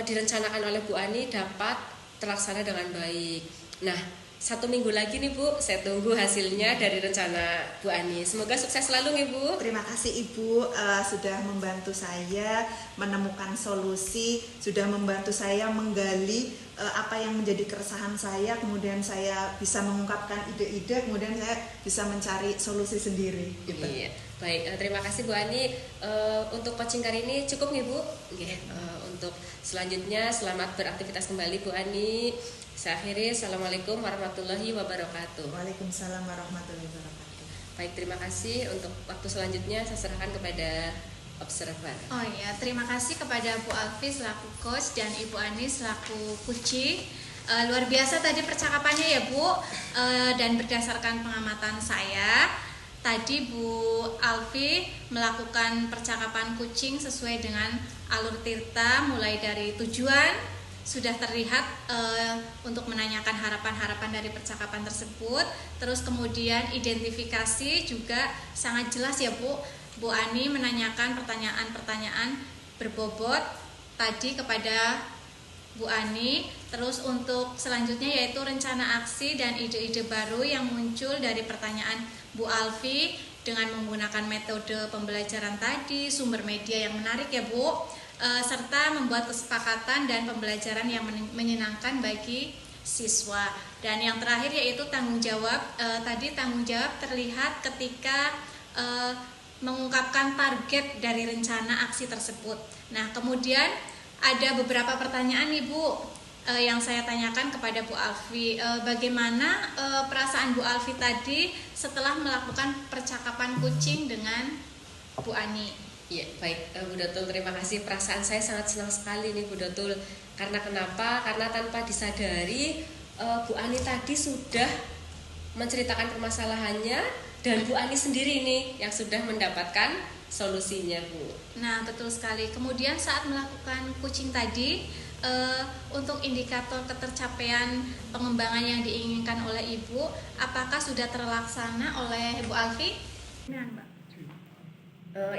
direncanakan oleh Bu Ani dapat terlaksana dengan baik. Nah, 1 minggu lagi nih Bu, saya tunggu hasilnya dari rencana Bu Ani. Semoga sukses selalu nih Bu. Terima kasih Ibu sudah membantu saya menemukan solusi, sudah membantu saya menggali apa yang menjadi keresahan saya, kemudian saya bisa mengungkapkan ide-ide, kemudian saya bisa mencari solusi sendiri. Gitu. Iya, baik. Terima kasih Bu Ani. Untuk coaching kali ini cukup nih Bu. Untuk selanjutnya selamat beraktivitas kembali Bu Ani. Saya akhiri, Assalamualaikum warahmatullahi wabarakatuh. Waalaikumsalam warahmatullahi wabarakatuh. Baik, terima kasih. Untuk waktu selanjutnya saya serahkan kepada observer. Oh iya, terima kasih kepada Bu Alfi selaku coach dan Ibu Ani selaku coaching. Luar biasa tadi percakapannya ya Bu. Dan berdasarkan pengamatan saya, tadi Bu Alfi melakukan percakapan coaching sesuai dengan alur Tirta, mulai dari tujuan sudah terlihat untuk menanyakan harapan-harapan dari percakapan tersebut. Terus kemudian identifikasi juga sangat jelas ya Bu. Bu Ani menanyakan pertanyaan-pertanyaan berbobot tadi kepada Bu Ani. Terus untuk selanjutnya yaitu rencana aksi dan ide-ide baru yang muncul dari pertanyaan Bu Alfi dengan menggunakan metode pembelajaran tadi, sumber media yang menarik ya Bu. Serta membuat kesepakatan dan pembelajaran yang menyenangkan bagi siswa. Dan yang terakhir yaitu tanggung jawab. Tadi tanggung jawab terlihat ketika mengungkapkan target dari rencana aksi tersebut. Nah, kemudian ada beberapa pertanyaan nih Bu yang saya tanyakan kepada Bu Alfi. Bagaimana perasaan Bu Alfi tadi setelah melakukan percakapan coaching dengan Bu Ani? Iya, baik Bu Dotul, terima kasih. Perasaan saya sangat senang sekali nih Bu Dotul. Karena kenapa? Karena tanpa disadari Bu Ani tadi sudah menceritakan permasalahannya dan Bu Ani sendiri nih yang sudah mendapatkan solusinya Bu. Nah, betul sekali. Kemudian saat melakukan coaching tadi, untuk indikator ketercapaian pengembangan yang diinginkan oleh Ibu, apakah sudah terlaksana oleh Bu Alfi? Nah, Mbak.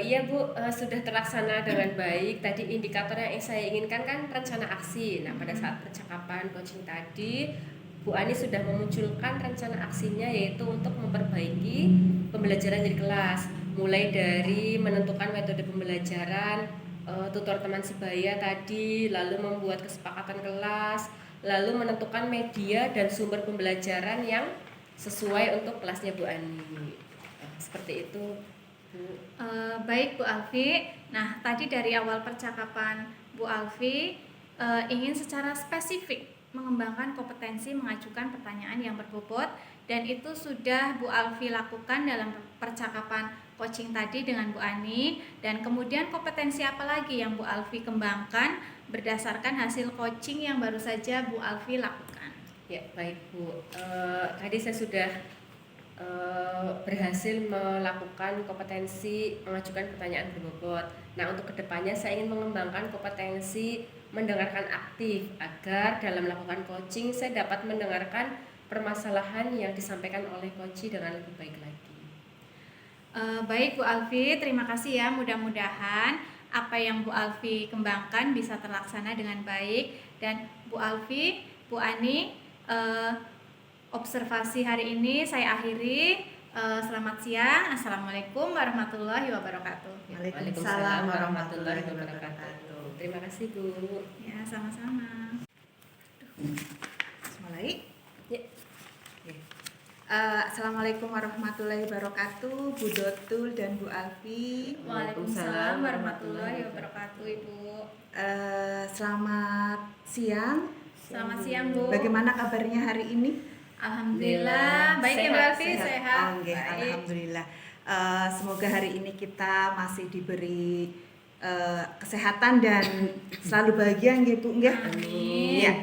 Iya Bu, sudah terlaksana dengan baik. Tadi indikator yang saya inginkan kan rencana aksi. Nah, pada saat percakapan coaching tadi, Bu Ani sudah memunculkan rencana aksinya, yaitu untuk memperbaiki pembelajaran di kelas. Mulai dari menentukan metode pembelajaran, tutor teman sebaya tadi, lalu membuat kesepakatan kelas, lalu menentukan media dan sumber pembelajaran yang sesuai untuk kelasnya Bu Ani. Seperti itu, Bu. Baik Bu Alfi. Nah, tadi dari awal percakapan Bu Alfi ingin secara spesifik mengembangkan kompetensi mengajukan pertanyaan yang berbobot, dan itu sudah Bu Alfi lakukan dalam percakapan coaching tadi dengan Bu Ani. Dan kemudian kompetensi apa lagi yang Bu Alfi kembangkan berdasarkan hasil coaching yang baru saja Bu Alfi lakukan? Ya, baik Bu. Tadi saya sudah berhasil melakukan kompetensi mengajukan pertanyaan berbobot. Nah, untuk kedepannya saya ingin mengembangkan kompetensi mendengarkan aktif agar dalam melakukan coaching saya dapat mendengarkan permasalahan yang disampaikan oleh coach dengan lebih baik lagi. Baik Bu Alfi, terima kasih ya. Mudah-mudahan apa yang Bu Alfi kembangkan bisa terlaksana dengan baik. Dan Bu Alfi, Bu Ani, observasi hari ini saya akhiri. Selamat siang. Assalamualaikum warahmatullahi wabarakatuh. Waalaikumsalam warahmatullahi wabarakatuh. Terima kasih Bu. Ya, sama-sama. Mulai. Ya. Assalamualaikum warahmatullahi wabarakatuh, Bu Dotul dan Bu Alfi. Waalaikumsalam warahmatullahi wabarakatuh, Ibu. Selamat siang. Selamat siang, Bu. Bagaimana kabarnya hari ini? Alhamdulillah, baik ya Bu Sehat, Alfi, Oh, sehat. nggih, Baik. Alhamdulillah. Semoga hari ini kita masih diberi kesehatan dan selalu bahagia nggih Bu nggih. Amin. Ya,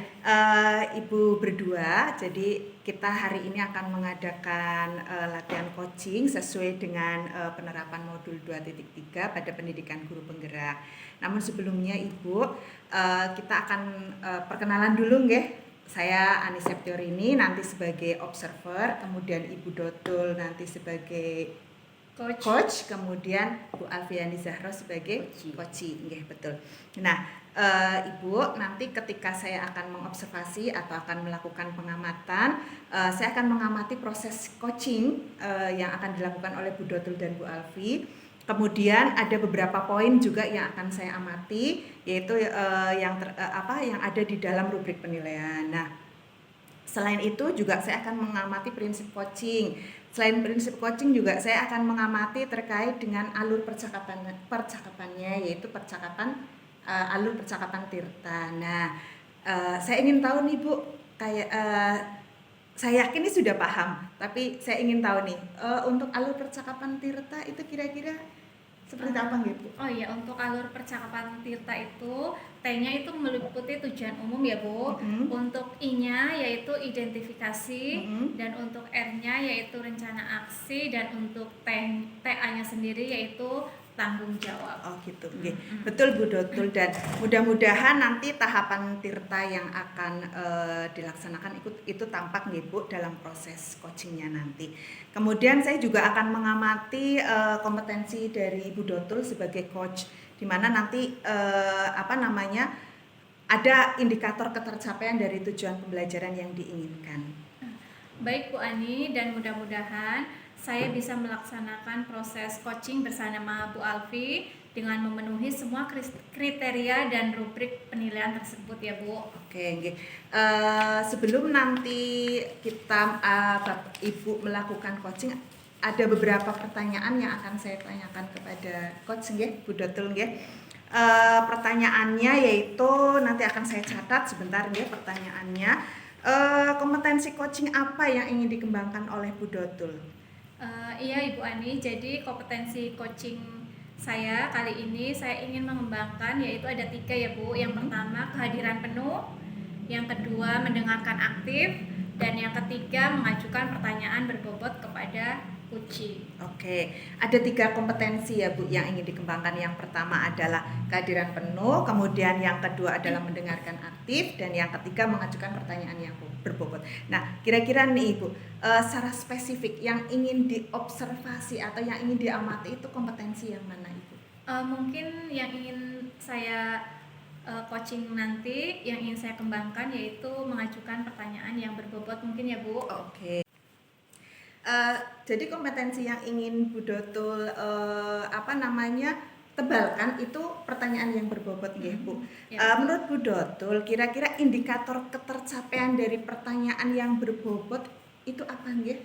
Ibu berdua, jadi kita hari ini akan mengadakan latihan coaching sesuai dengan penerapan modul 2.3 pada pendidikan guru penggerak. Namun sebelumnya Ibu, kita akan perkenalan dulu nggih. Saya Ani Septiorini nanti sebagai observer, kemudian Ibu Dotul nanti sebagai coach, kemudian Bu Alfiani Zahra sebagai coach. Nggih, betul. Nah, Ibu, nanti ketika saya akan mengobservasi atau akan melakukan pengamatan, saya akan mengamati proses coaching yang akan dilakukan oleh Bu Dotul dan Bu Alfi. Kemudian ada beberapa poin juga yang akan saya amati, yaitu yang ada di dalam rubrik penilaian. Nah, selain itu juga saya akan mengamati prinsip coaching. Selain prinsip coaching juga saya akan mengamati terkait dengan alur percakapannya, yaitu alur percakapan Tirta. Nah, saya ingin tahu nih Bu, saya yakin ini sudah paham, tapi saya ingin tahu nih untuk alur percakapan Tirta itu kira-kira seperti apa gitu? Oh iya, untuk alur percakapan Tirta itu T-nya itu meliputi tujuan umum ya Bu. Untuk I-nya yaitu identifikasi, dan untuk R-nya yaitu rencana aksi, dan untuk TA-nya sendiri yaitu tanggung jawab. Oh gitu, okay. Betul Bu Dotul, dan mudah-mudahan nanti tahapan Tirta yang akan dilaksanakan itu tampak nih Bu dalam proses coachingnya nanti. Kemudian saya juga akan mengamati kompetensi dari Bu Dotul sebagai coach, di mana nanti ada indikator ketercapaian dari tujuan pembelajaran yang diinginkan. Baik Bu Ani, dan mudah-mudahan saya bisa melaksanakan proses coaching bersama Bu Alfi dengan memenuhi semua kriteria dan rubrik penilaian tersebut ya Bu. Oke, nggih. Sebelum nanti kita Ibu melakukan coaching, ada beberapa pertanyaan yang akan saya tanyakan kepada coach nggih, Bu Dotul nggih. Pertanyaannya yaitu nanti akan saya catat sebentar nggih pertanyaannya. Kompetensi coaching apa yang ingin dikembangkan oleh Bu Dotul? Iya Ibu Ani, jadi kompetensi coaching saya kali ini saya ingin mengembangkan yaitu ada 3 ya Bu. Yang pertama kehadiran penuh, yang kedua mendengarkan aktif, dan yang ketiga mengajukan pertanyaan berbobot kepada kucing. Oke, ada 3 kompetensi ya Bu yang ingin dikembangkan. Yang pertama adalah kehadiran penuh, kemudian yang kedua adalah mendengarkan aktif, dan yang ketiga mengajukan pertanyaan yang berbobot. Nah, kira-kira nih Ibu, secara spesifik yang ingin diobservasi atau yang ingin diamati itu kompetensi yang mana Ibu? Mungkin yang ingin saya coaching nanti, yang ingin saya kembangkan yaitu mengajukan pertanyaan yang berbobot mungkin ya Bu. Oke. Jadi kompetensi yang ingin Bu Dotul tebalkan itu pertanyaan yang berbobot nggih Bu. Ya. Menurut Bu Dotul, kira-kira indikator ketercapaian dari pertanyaan yang berbobot itu apa nggih?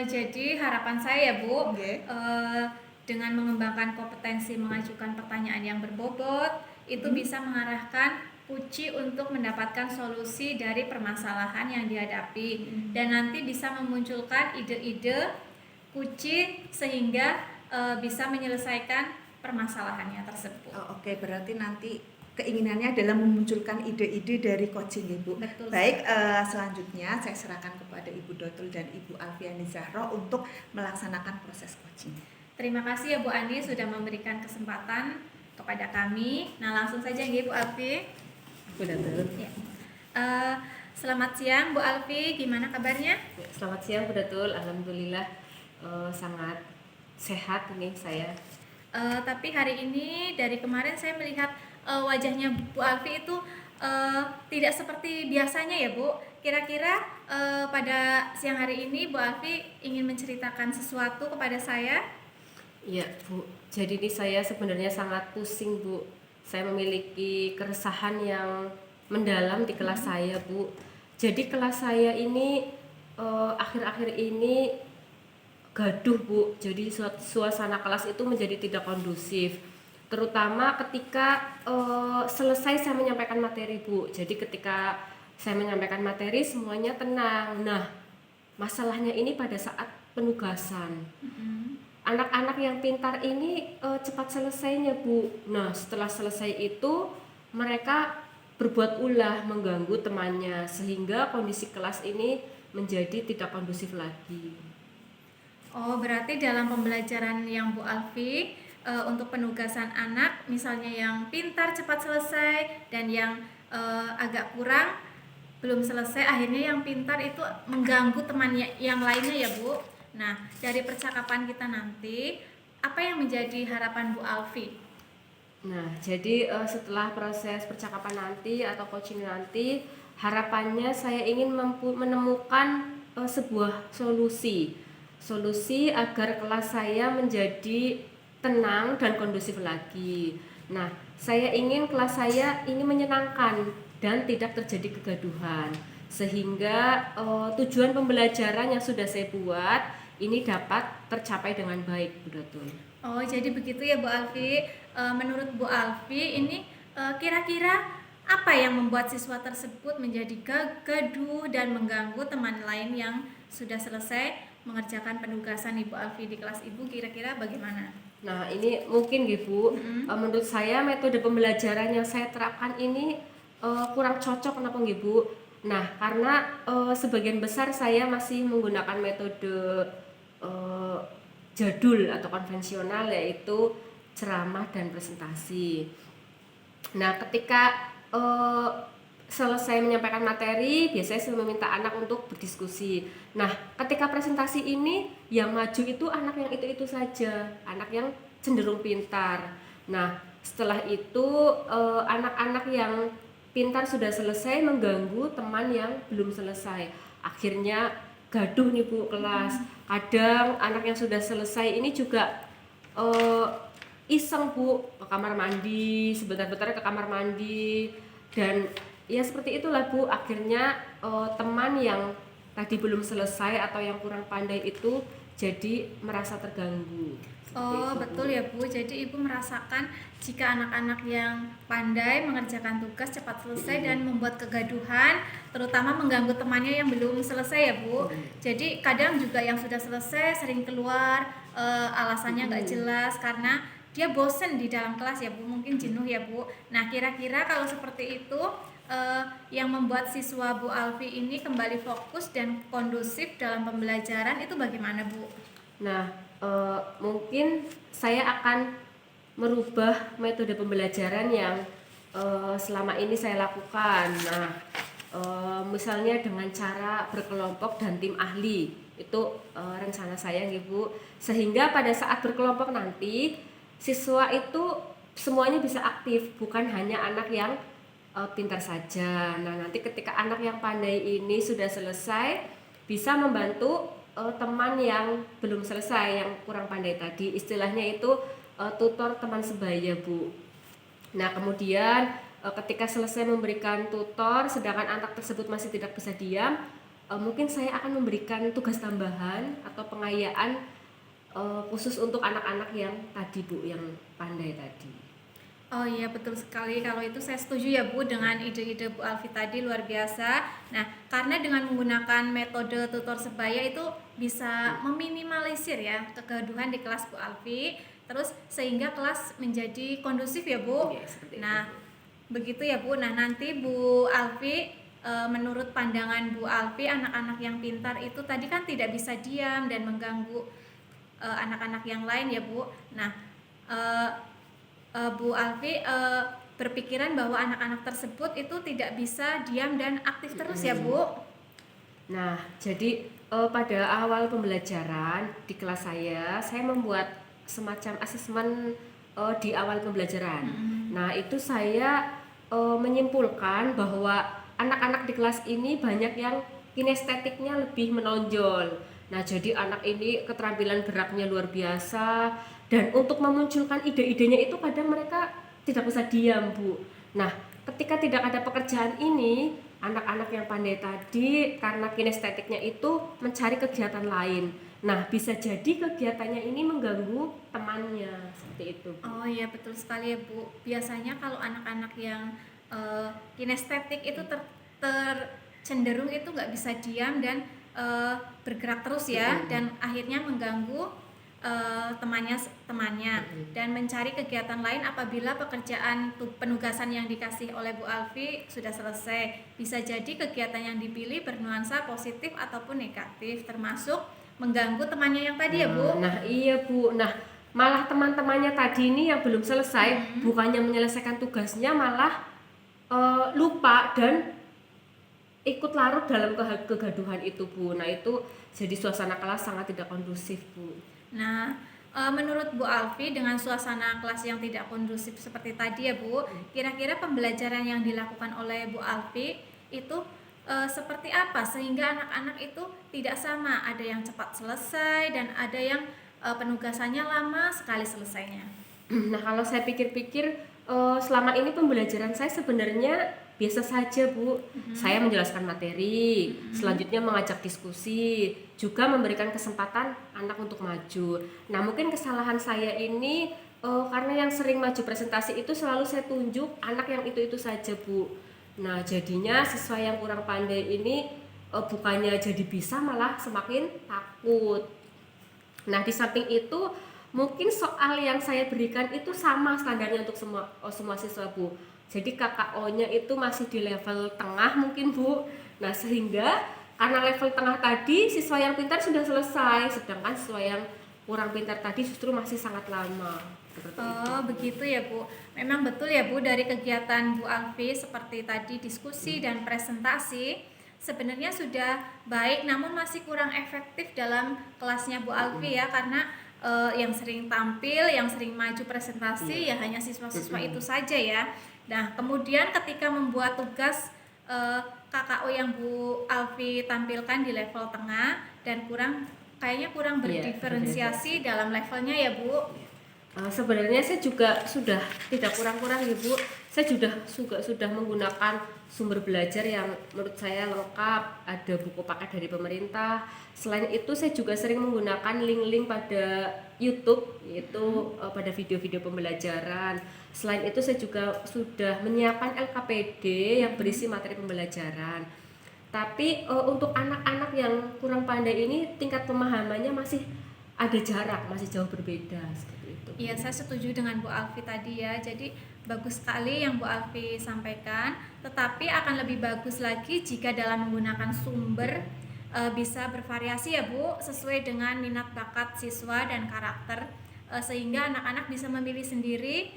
Jadi harapan saya ya Bu, Nggih. dengan mengembangkan kompetensi mengajukan pertanyaan yang berbobot, itu bisa mengarahkan Puci untuk mendapatkan solusi dari permasalahan yang dihadapi, dan nanti bisa memunculkan ide-ide Puci sehingga bisa menyelesaikan permasalahannya tersebut. Oke, berarti nanti keinginannya adalah memunculkan ide-ide dari coaching Ibu. Betul. Baik, selanjutnya saya serahkan kepada Ibu Dotul dan Ibu Alfiani Zahra untuk melaksanakan proses coaching. Terima kasih ya Bu Ani sudah memberikan kesempatan kepada kami. Nah, langsung saja nggih Bu Alfi. Bu Dotul. Ya. Selamat siang Bu Alfi, gimana kabarnya? Selamat siang Bu Dotul, alhamdulillah sangat sehat ini saya. Tapi hari ini dari kemarin saya melihat wajahnya Bu Alfi itu tidak seperti biasanya ya Bu. Kira-kira pada siang hari ini Bu Alfi ingin menceritakan sesuatu kepada saya? Iya Bu, jadi ini saya sebenarnya sangat pusing Bu. Saya memiliki keresahan yang mendalam di kelas saya Bu. Jadi kelas saya ini akhir-akhir ini gaduh Bu. Jadi suasana kelas itu menjadi tidak kondusif. Terutama ketika selesai saya menyampaikan materi Bu. Jadi ketika saya menyampaikan materi semuanya tenang. Nah, masalahnya ini pada saat penugasan. Anak-anak yang pintar ini cepat selesainya Bu. Nah, setelah selesai itu mereka berbuat ulah mengganggu temannya sehingga kondisi kelas ini menjadi tidak kondusif lagi. Oh, berarti dalam pembelajaran yang Bu Alfi untuk penugasan anak, misalnya yang pintar cepat selesai dan yang agak kurang belum selesai, akhirnya yang pintar itu mengganggu temannya yang lainnya ya Bu. Nah, dari percakapan kita nanti, apa yang menjadi harapan Bu Alfi? Nah, jadi setelah proses percakapan nanti atau coaching nanti, harapannya saya ingin menemukan sebuah solusi agar kelas saya menjadi tenang dan kondusif lagi. Nah, saya ingin kelas saya ini menyenangkan dan tidak terjadi kegaduhan, sehingga tujuan pembelajaran yang sudah saya buat ini dapat tercapai dengan baik, Bu Dotul. Oh, jadi begitu ya Bu Alfi. Menurut Bu Alfi ini kira-kira apa yang membuat siswa tersebut menjadi gaduh dan mengganggu teman lain yang sudah selesai mengerjakan penugasan Ibu Alfi di kelas Ibu, kira-kira bagaimana? Nah, ini mungkin Bu, menurut saya metode pembelajaran yang saya terapkan ini kurang cocok, kenapa Bu? Nah, karena sebagian besar saya masih menggunakan metode jadul atau konvensional, yaitu ceramah dan presentasi. Nah, ketika selesai menyampaikan materi, biasanya saya meminta anak untuk berdiskusi. Nah, ketika presentasi ini yang maju itu anak yang itu saja, anak yang cenderung pintar. Nah, setelah itu anak-anak yang pintar sudah selesai mengganggu teman yang belum selesai. Akhirnya gaduh nih Bu kelas. Kadang anak yang sudah selesai ini juga iseng Bu ke kamar mandi, sebentar-bentar ke kamar mandi, dan ya seperti itulah Bu. Akhirnya teman yang tadi belum selesai atau yang kurang pandai itu jadi merasa terganggu. Oh, betul ya Bu. Jadi Ibu merasakan jika anak-anak yang pandai mengerjakan tugas cepat selesai dan membuat kegaduhan, terutama mengganggu temannya yang belum selesai ya Bu. Jadi kadang juga yang sudah selesai sering keluar alasannya nggak jelas karena dia bosen di dalam kelas ya Bu, mungkin jenuh ya Bu. Nah, kira-kira kalau seperti itu yang membuat siswa Bu Alfi ini kembali fokus dan kondusif dalam pembelajaran itu bagaimana Bu? Nah, mungkin saya akan merubah metode pembelajaran yang selama ini saya lakukan. Nah, misalnya dengan cara berkelompok dan tim ahli, itu rencana saya Ibu, sehingga pada saat berkelompok nanti siswa itu semuanya bisa aktif, bukan hanya anak yang pintar saja. Nah, nanti ketika anak yang pandai ini sudah selesai, bisa membantu teman yang belum selesai, yang kurang pandai tadi. Istilahnya itu tutor teman sebaya, Bu. Nah, kemudian ketika selesai memberikan tutor, sedangkan anak tersebut masih tidak bisa diam, mungkin saya akan memberikan tugas tambahan atau pengayaan khusus untuk anak-anak yang tadi, Bu, yang pandai tadi. Oh iya, betul sekali. Kalau itu saya setuju ya Bu dengan ide-ide Bu Alfi tadi, luar biasa. Nah, karena dengan menggunakan metode tutor sebaya itu bisa meminimalisir ya kegaduhan di kelas Bu Alfi, terus sehingga kelas menjadi kondusif ya Bu. Iya, seperti Nah, itu, Bu. begitu ya Bu. Nah, nanti Bu Alfi, menurut pandangan Bu Alfi, anak-anak yang pintar itu tadi kan tidak bisa diam dan mengganggu anak-anak yang lain ya Bu. Nah, Bu Alfi berpikiran bahwa anak-anak tersebut itu tidak bisa diam dan aktif terus ya Bu. Nah, jadi pada awal pembelajaran di kelas saya membuat semacam asesmen di awal pembelajaran. Nah, itu saya menyimpulkan bahwa anak-anak di kelas ini banyak yang kinestetiknya lebih menonjol. Nah, jadi anak ini keterampilan geraknya luar biasa, dan untuk memunculkan ide-idenya itu kadang mereka tidak bisa diam, Bu. Nah, ketika tidak ada pekerjaan ini, anak-anak yang pandai tadi karena kinestetiknya itu mencari kegiatan lain. Nah, bisa jadi kegiatannya ini mengganggu temannya, seperti itu, Bu. Oh iya, betul sekali ya Bu. Biasanya kalau anak-anak yang kinestetik itu cenderung itu nggak bisa diam dan bergerak terus ya, dan akhirnya mengganggu temannya dan mencari kegiatan lain apabila pekerjaan penugasan yang dikasih oleh Bu Alfi sudah selesai. Bisa jadi kegiatan yang dipilih bernuansa positif ataupun negatif, termasuk mengganggu temannya yang tadi ya Bu. Nah, iya, Bu. Nah, malah teman-temannya tadi ini yang belum selesai, bukannya menyelesaikan tugasnya, malah lupa dan ikut larut dalam kegaduhan itu, Bu. Nah, itu jadi suasana kelas sangat tidak kondusif, Bu. Nah, menurut Bu Alfi, dengan suasana kelas yang tidak kondusif seperti tadi ya Bu, kira-kira pembelajaran yang dilakukan oleh Bu Alfi itu seperti apa sehingga anak-anak itu tidak sama, ada yang cepat selesai dan ada yang penugasannya lama sekali selesainya. Nah, kalau saya pikir-pikir, selama ini pembelajaran saya sebenarnya biasa saja, Bu. Saya menjelaskan materi, selanjutnya mengajak diskusi, juga memberikan kesempatan anak untuk maju. Nah, mungkin kesalahan saya ini karena yang sering maju presentasi itu selalu saya tunjuk anak yang itu-itu saja, Bu. Nah, jadinya siswa yang kurang pandai ini bukannya jadi bisa, malah semakin takut. Nah, di samping itu mungkin soal yang saya berikan itu sama standarnya untuk semua siswa, Bu. Jadi KKO-nya itu masih di level tengah mungkin, Bu. Nah, sehingga karena level tengah tadi siswa yang pintar sudah selesai, sedangkan siswa yang kurang pintar tadi justru masih sangat lama. Oh, begitu ya Bu. Memang betul ya Bu, dari kegiatan Bu Alfi seperti tadi diskusi dan presentasi sebenarnya sudah baik, namun masih kurang efektif dalam kelasnya Bu Alfi ya, karena yang sering tampil, yang sering maju presentasi ya hanya siswa-siswa itu saja ya. Nah, kemudian ketika membuat tugas KKO yang Bu Alfi tampilkan di level tengah dan kayaknya kurang berdiferensiasi dalam levelnya ya Bu. Sebenarnya saya juga sudah tidak kurang-kurang ya, Bu. Saya sudah menggunakan sumber belajar yang menurut saya lengkap, ada buku paket dari pemerintah. Selain itu saya juga sering menggunakan link-link pada YouTube, yaitu pada video-video pembelajaran. Selain itu saya juga sudah menyiapkan LKPD yang berisi materi pembelajaran. Tapi untuk anak-anak yang kurang pandai ini tingkat pemahamannya masih ada jarak, masih jauh berbeda seperti itu. Iya, saya setuju dengan Bu Alfi tadi ya. Jadi bagus sekali yang Bu Alfi sampaikan, tetapi akan lebih bagus lagi jika dalam menggunakan sumber bisa bervariasi ya Bu, sesuai dengan minat bakat siswa dan karakter, sehingga anak-anak bisa memilih sendiri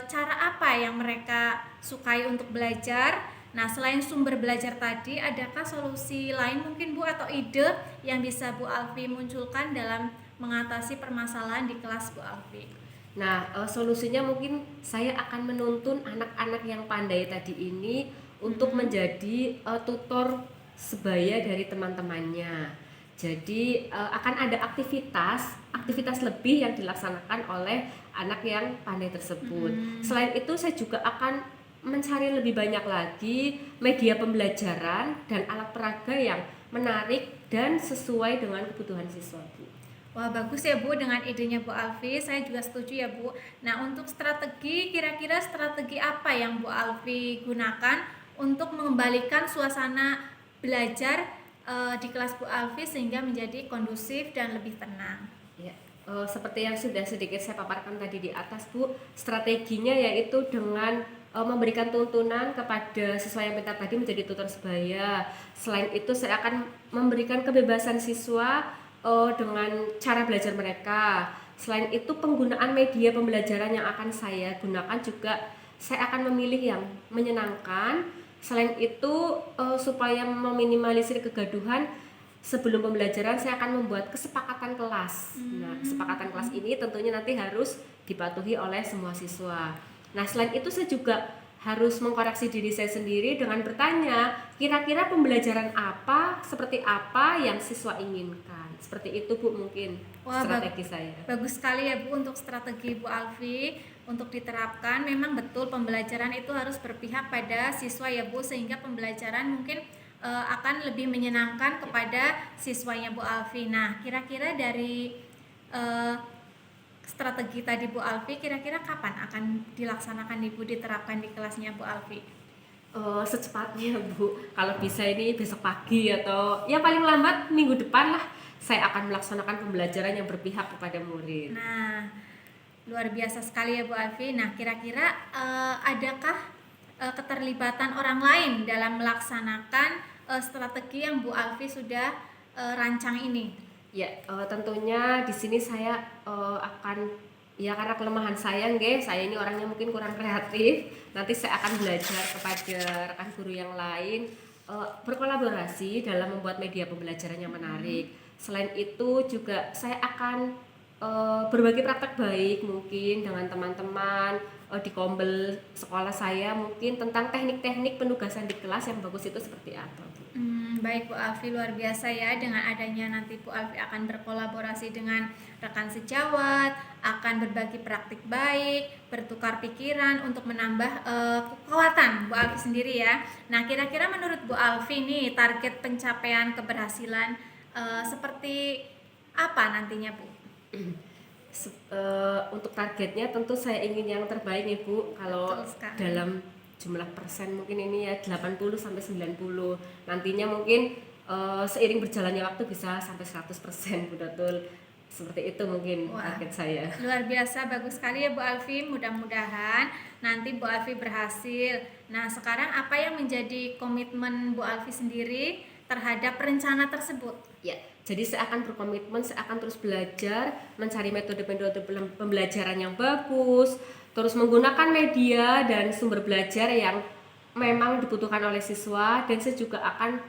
cara apa yang mereka sukai untuk belajar. Nah, selain sumber belajar tadi, adakah solusi lain mungkin Bu atau ide yang bisa Bu Alfi munculkan dalam mengatasi permasalahan di kelas Bu Alfi? Nah, solusinya mungkin saya akan menuntun anak-anak yang pandai tadi ini untuk menjadi tutor sebaya dari teman-temannya. Jadi akan ada aktivitas lebih yang dilaksanakan oleh anak yang pandai tersebut. Selain itu saya juga akan mencari lebih banyak lagi media pembelajaran dan alat peraga yang menarik dan sesuai dengan kebutuhan siswa, Bu. Wah, bagus ya Bu dengan idenya Bu Alfi, saya juga setuju ya Bu. Nah, untuk strategi, kira-kira strategi apa yang Bu Alfi gunakan untuk mengembalikan suasana belajar di kelas Bu Alfi sehingga menjadi kondusif dan lebih tenang? Ya, seperti yang sudah sedikit saya paparkan tadi di atas, Bu, strateginya yaitu dengan memberikan tuntunan kepada siswa yang pintar tadi menjadi tutor sebaya. Selain itu saya akan memberikan kebebasan siswa dengan cara belajar mereka. Selain itu penggunaan media pembelajaran yang akan saya gunakan juga saya akan memilih yang menyenangkan. Selain itu supaya meminimalisir kegaduhan sebelum pembelajaran saya akan membuat kesepakatan kelas. Nah, kesepakatan kelas ini tentunya nanti harus dipatuhi oleh semua siswa. Nah, selain itu saya juga harus mengkoreksi diri saya sendiri dengan bertanya, kira-kira pembelajaran apa, seperti apa yang siswa inginkan. Seperti itu Bu mungkin strategi saya. Bagus sekali ya Bu untuk strategi Bu Alfi untuk diterapkan. Memang betul pembelajaran itu harus berpihak pada siswa ya Bu, sehingga pembelajaran mungkin akan lebih menyenangkan kepada siswanya Bu Alfi. Nah, kira-kira dari strategi tadi Bu Alfi, kira-kira kapan akan dilaksanakan Ibu diterapkan di kelasnya Bu Alfi? Secepatnya Bu, kalau bisa ini besok pagi atau ya paling lambat minggu depan lah saya akan melaksanakan pembelajaran yang berpihak kepada murid. Nah, luar biasa sekali ya Bu Alfi. Nah, kira-kira adakah keterlibatan orang lain dalam melaksanakan strategi yang Bu Alfi sudah rancang ini? Ya, tentunya di sini saya akan ya karena kelemahan saya ini orangnya mungkin kurang kreatif. Nanti saya akan belajar kepada rekan guru yang lain berkolaborasi dalam membuat media pembelajaran yang menarik. Selain itu juga saya akan berbagi praktek baik mungkin dengan teman-teman di kombel sekolah saya mungkin tentang teknik-teknik penugasan di kelas yang bagus itu seperti apa, Bu. Baik Bu Alfi, luar biasa ya, dengan adanya nanti Bu Alfi akan berkolaborasi dengan rekan sejawat, akan berbagi praktik baik, bertukar pikiran untuk menambah kekuatan Bu Alfi sendiri ya. Nah, kira-kira menurut Bu Alfi nih target pencapaian keberhasilan seperti apa nantinya Bu? Untuk targetnya tentu saya ingin yang terbaik nih Bu. Kalau dalam jumlah persen mungkin ini ya 80 sampai 90. Nantinya mungkin seiring berjalannya waktu bisa sampai 100% Bu Datul. Seperti itu mungkin target saya. Luar biasa, bagus sekali ya Bu Alfi. Mudah-mudahan nanti Bu Alfi berhasil. Nah, sekarang apa yang menjadi komitmen Bu Alfi sendiri terhadap rencana tersebut? Ya, jadi saya akan berkomitmen, saya akan terus belajar, mencari metode-metode pembelajaran yang bagus, terus menggunakan media dan sumber belajar yang memang dibutuhkan oleh siswa, dan saya juga akan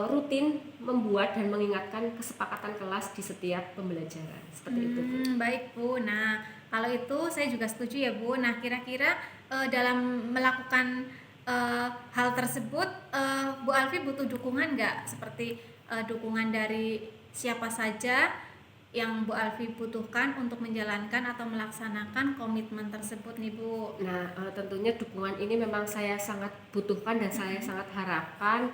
rutin membuat dan mengingatkan kesepakatan kelas di setiap pembelajaran. Seperti itu, Bu. Baik Bu, nah kalau itu saya juga setuju ya Bu. Nah, kira-kira dalam melakukan hal tersebut Bu Alfi butuh dukungan nggak? Seperti dukungan dari siapa saja yang Bu Alfi butuhkan untuk menjalankan atau melaksanakan komitmen tersebut nih Bu? Nah, tentunya dukungan ini memang saya sangat butuhkan dan saya sangat harapkan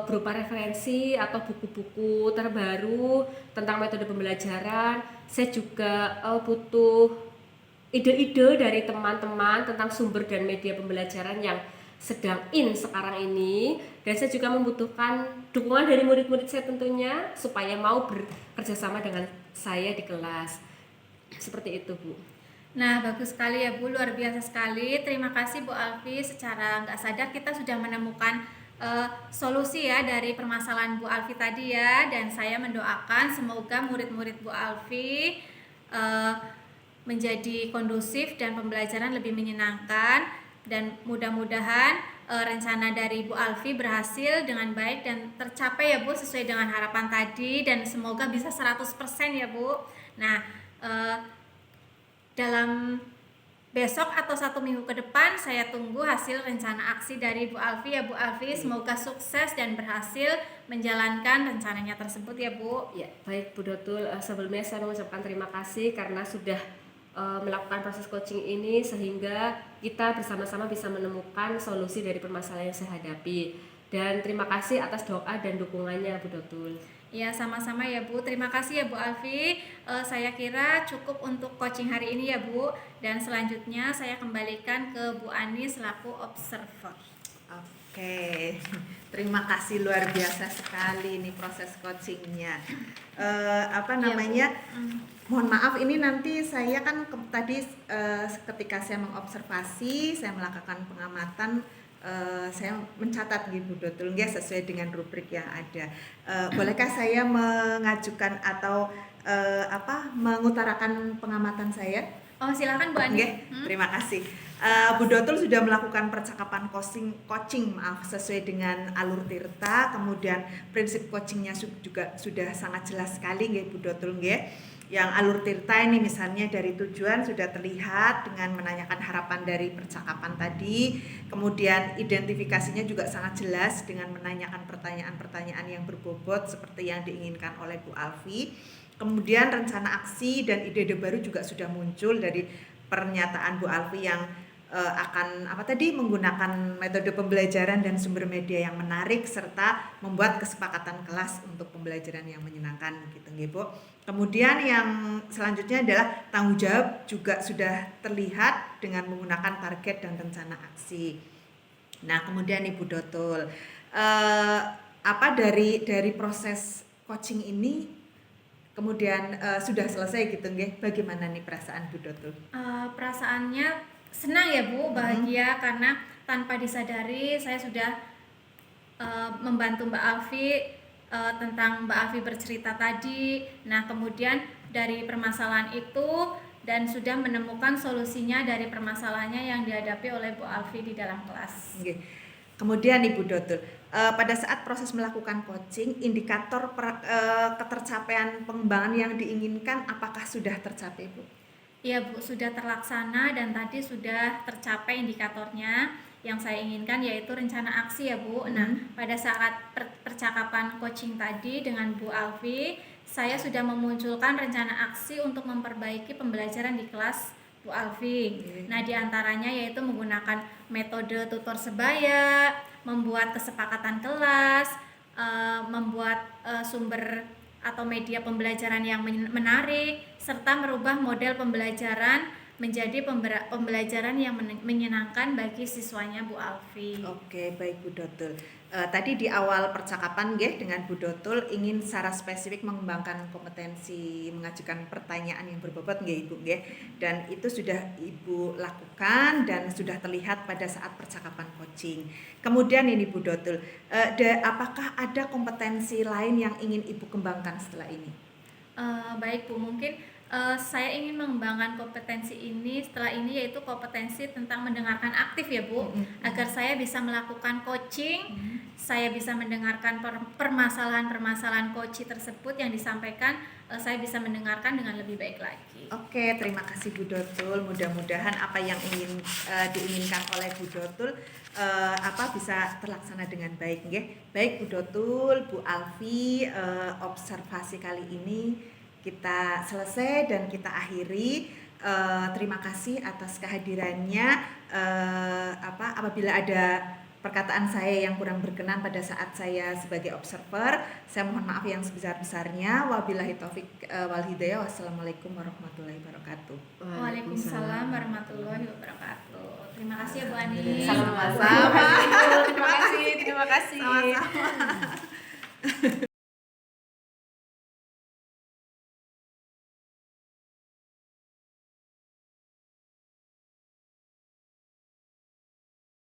berupa referensi atau buku-buku terbaru tentang metode pembelajaran. Saya juga butuh ide-ide dari teman-teman tentang sumber dan media pembelajaran yang sedang sekarang ini, dan saya juga membutuhkan dukungan dari murid-murid saya tentunya supaya mau bekerja sama dengan saya di kelas. Seperti itu Bu. Nah, bagus sekali ya Bu, luar biasa sekali. Terima kasih Bu Alfi, secara nggak sadar kita sudah menemukan solusi ya dari permasalahan Bu Alfi tadi ya, dan saya mendoakan semoga murid-murid Bu Alfi menjadi kondusif dan pembelajaran lebih menyenangkan, dan mudah-mudahan rencana dari Bu Alfi berhasil dengan baik dan tercapai ya Bu sesuai dengan harapan tadi, dan semoga bisa 100% ya Bu. Nah, dalam besok atau 1 minggu ke depan saya tunggu hasil rencana aksi dari Bu Alfi ya Bu Alfi. Semoga sukses dan berhasil menjalankan rencananya tersebut ya Bu. Ya, baik Bu Dotul. Sebelumnya saya mengucapkan terima kasih karena sudah melakukan proses coaching ini sehingga kita bersama-sama bisa menemukan solusi dari permasalahan yang saya hadapi. Dan terima kasih atas doa dan dukungannya Bu Dotul. Ya, sama-sama ya Bu. Terima kasih ya Bu Alfi. Saya kira cukup untuk coaching hari ini ya Bu. Dan selanjutnya saya kembalikan ke Bu Ani selaku observer. Oke, terima kasih, luar biasa sekali ini proses coachingnya. Apa namanya? Mohon maaf, ini nanti saya kan tadi ketika saya mengobservasi, saya melakukan pengamatan, saya mencatat gitu Dotul nggih sesuai dengan rubrik yang ada. Bolehkah saya mengajukan atau mengutarakan pengamatan saya? Oh, silakan Bu Ani. Nggih, terima kasih. Bu Dotul sudah melakukan percakapan coaching sesuai dengan alur Tirta, kemudian prinsip coachingnya juga sudah sangat jelas sekali nggih Bu Dotul nggih. Yang alur Tirta ini misalnya dari tujuan sudah terlihat dengan menanyakan harapan dari percakapan tadi, kemudian identifikasinya juga sangat jelas dengan menanyakan pertanyaan-pertanyaan yang berbobot seperti yang diinginkan oleh Bu Alfi. Kemudian rencana aksi dan ide-ide baru juga sudah muncul dari pernyataan Bu Alfi yang akan menggunakan metode pembelajaran dan sumber media yang menarik serta membuat kesepakatan kelas untuk pembelajaran yang menyenangkan gitu nggih Bu. Kemudian yang selanjutnya adalah tanggung jawab juga sudah terlihat dengan menggunakan target dan rencana aksi. Nah, kemudian Ibu Dotul, dari proses coaching ini kemudian sudah selesai gitu nggih. Bagaimana nih perasaan Bu Dotul? Perasaannya senang ya Bu, bahagia karena tanpa disadari saya sudah membantu Mbak Alfi tentang Mbak Alfi bercerita tadi. Nah, kemudian dari permasalahan itu dan sudah menemukan solusinya dari permasalahannya yang dihadapi oleh Bu Alfi di dalam kelas. Okay. Kemudian Ibu Dotul, pada saat proses melakukan coaching, indikator ketercapaian pengembangan yang diinginkan apakah sudah tercapai Bu? Iya Bu, sudah terlaksana dan tadi sudah tercapai indikatornya. Yang saya inginkan yaitu rencana aksi ya Bu. Nah, pada saat percakapan coaching tadi dengan Bu Alfi, saya sudah memunculkan rencana aksi untuk memperbaiki pembelajaran di kelas Bu Alfi. Nah, diantaranya yaitu menggunakan metode tutor sebaya, membuat kesepakatan kelas, membuat sumber atau media pembelajaran yang menarik, serta merubah model pembelajaran menjadi pembelajaran yang menyenangkan bagi siswanya Bu Alfi. Oke, baik Bu Dotul. Tadi di awal percakapan dengan Bu Dotul ingin secara spesifik mengembangkan kompetensi mengajukan pertanyaan yang berbobot Ibu dan itu sudah Ibu lakukan dan sudah terlihat pada saat percakapan coaching. Kemudian ini Bu Dotul, apakah ada kompetensi lain yang ingin Ibu kembangkan setelah ini? Baik Bu, mungkin saya ingin mengembangkan kompetensi ini setelah ini, yaitu kompetensi tentang mendengarkan aktif ya Bu, agar saya bisa melakukan coaching, saya bisa mendengarkan permasalahan-permasalahan coaching tersebut yang disampaikan, saya bisa mendengarkan dengan lebih baik lagi. Oke, terima kasih Bu Dotul. Mudah-mudahan apa yang ingin diinginkan oleh Bu Dotul bisa terlaksana dengan baik Baik Bu Dotul, Bu Alfi, observasi kali ini kita selesai dan kita akhiri. Terima kasih atas kehadirannya. Apabila ada perkataan saya yang kurang berkenan pada saat saya sebagai observer, saya mohon maaf yang sebesar-besarnya. Wabillahi taufik wal hidayah. Wassalamualaikum warahmatullahi wabarakatuh. Waalaikumsalam warahmatullahi wabarakatuh. Terima kasih ya Bu Ani. Sama-sama. Terima kasih. Sama-sama.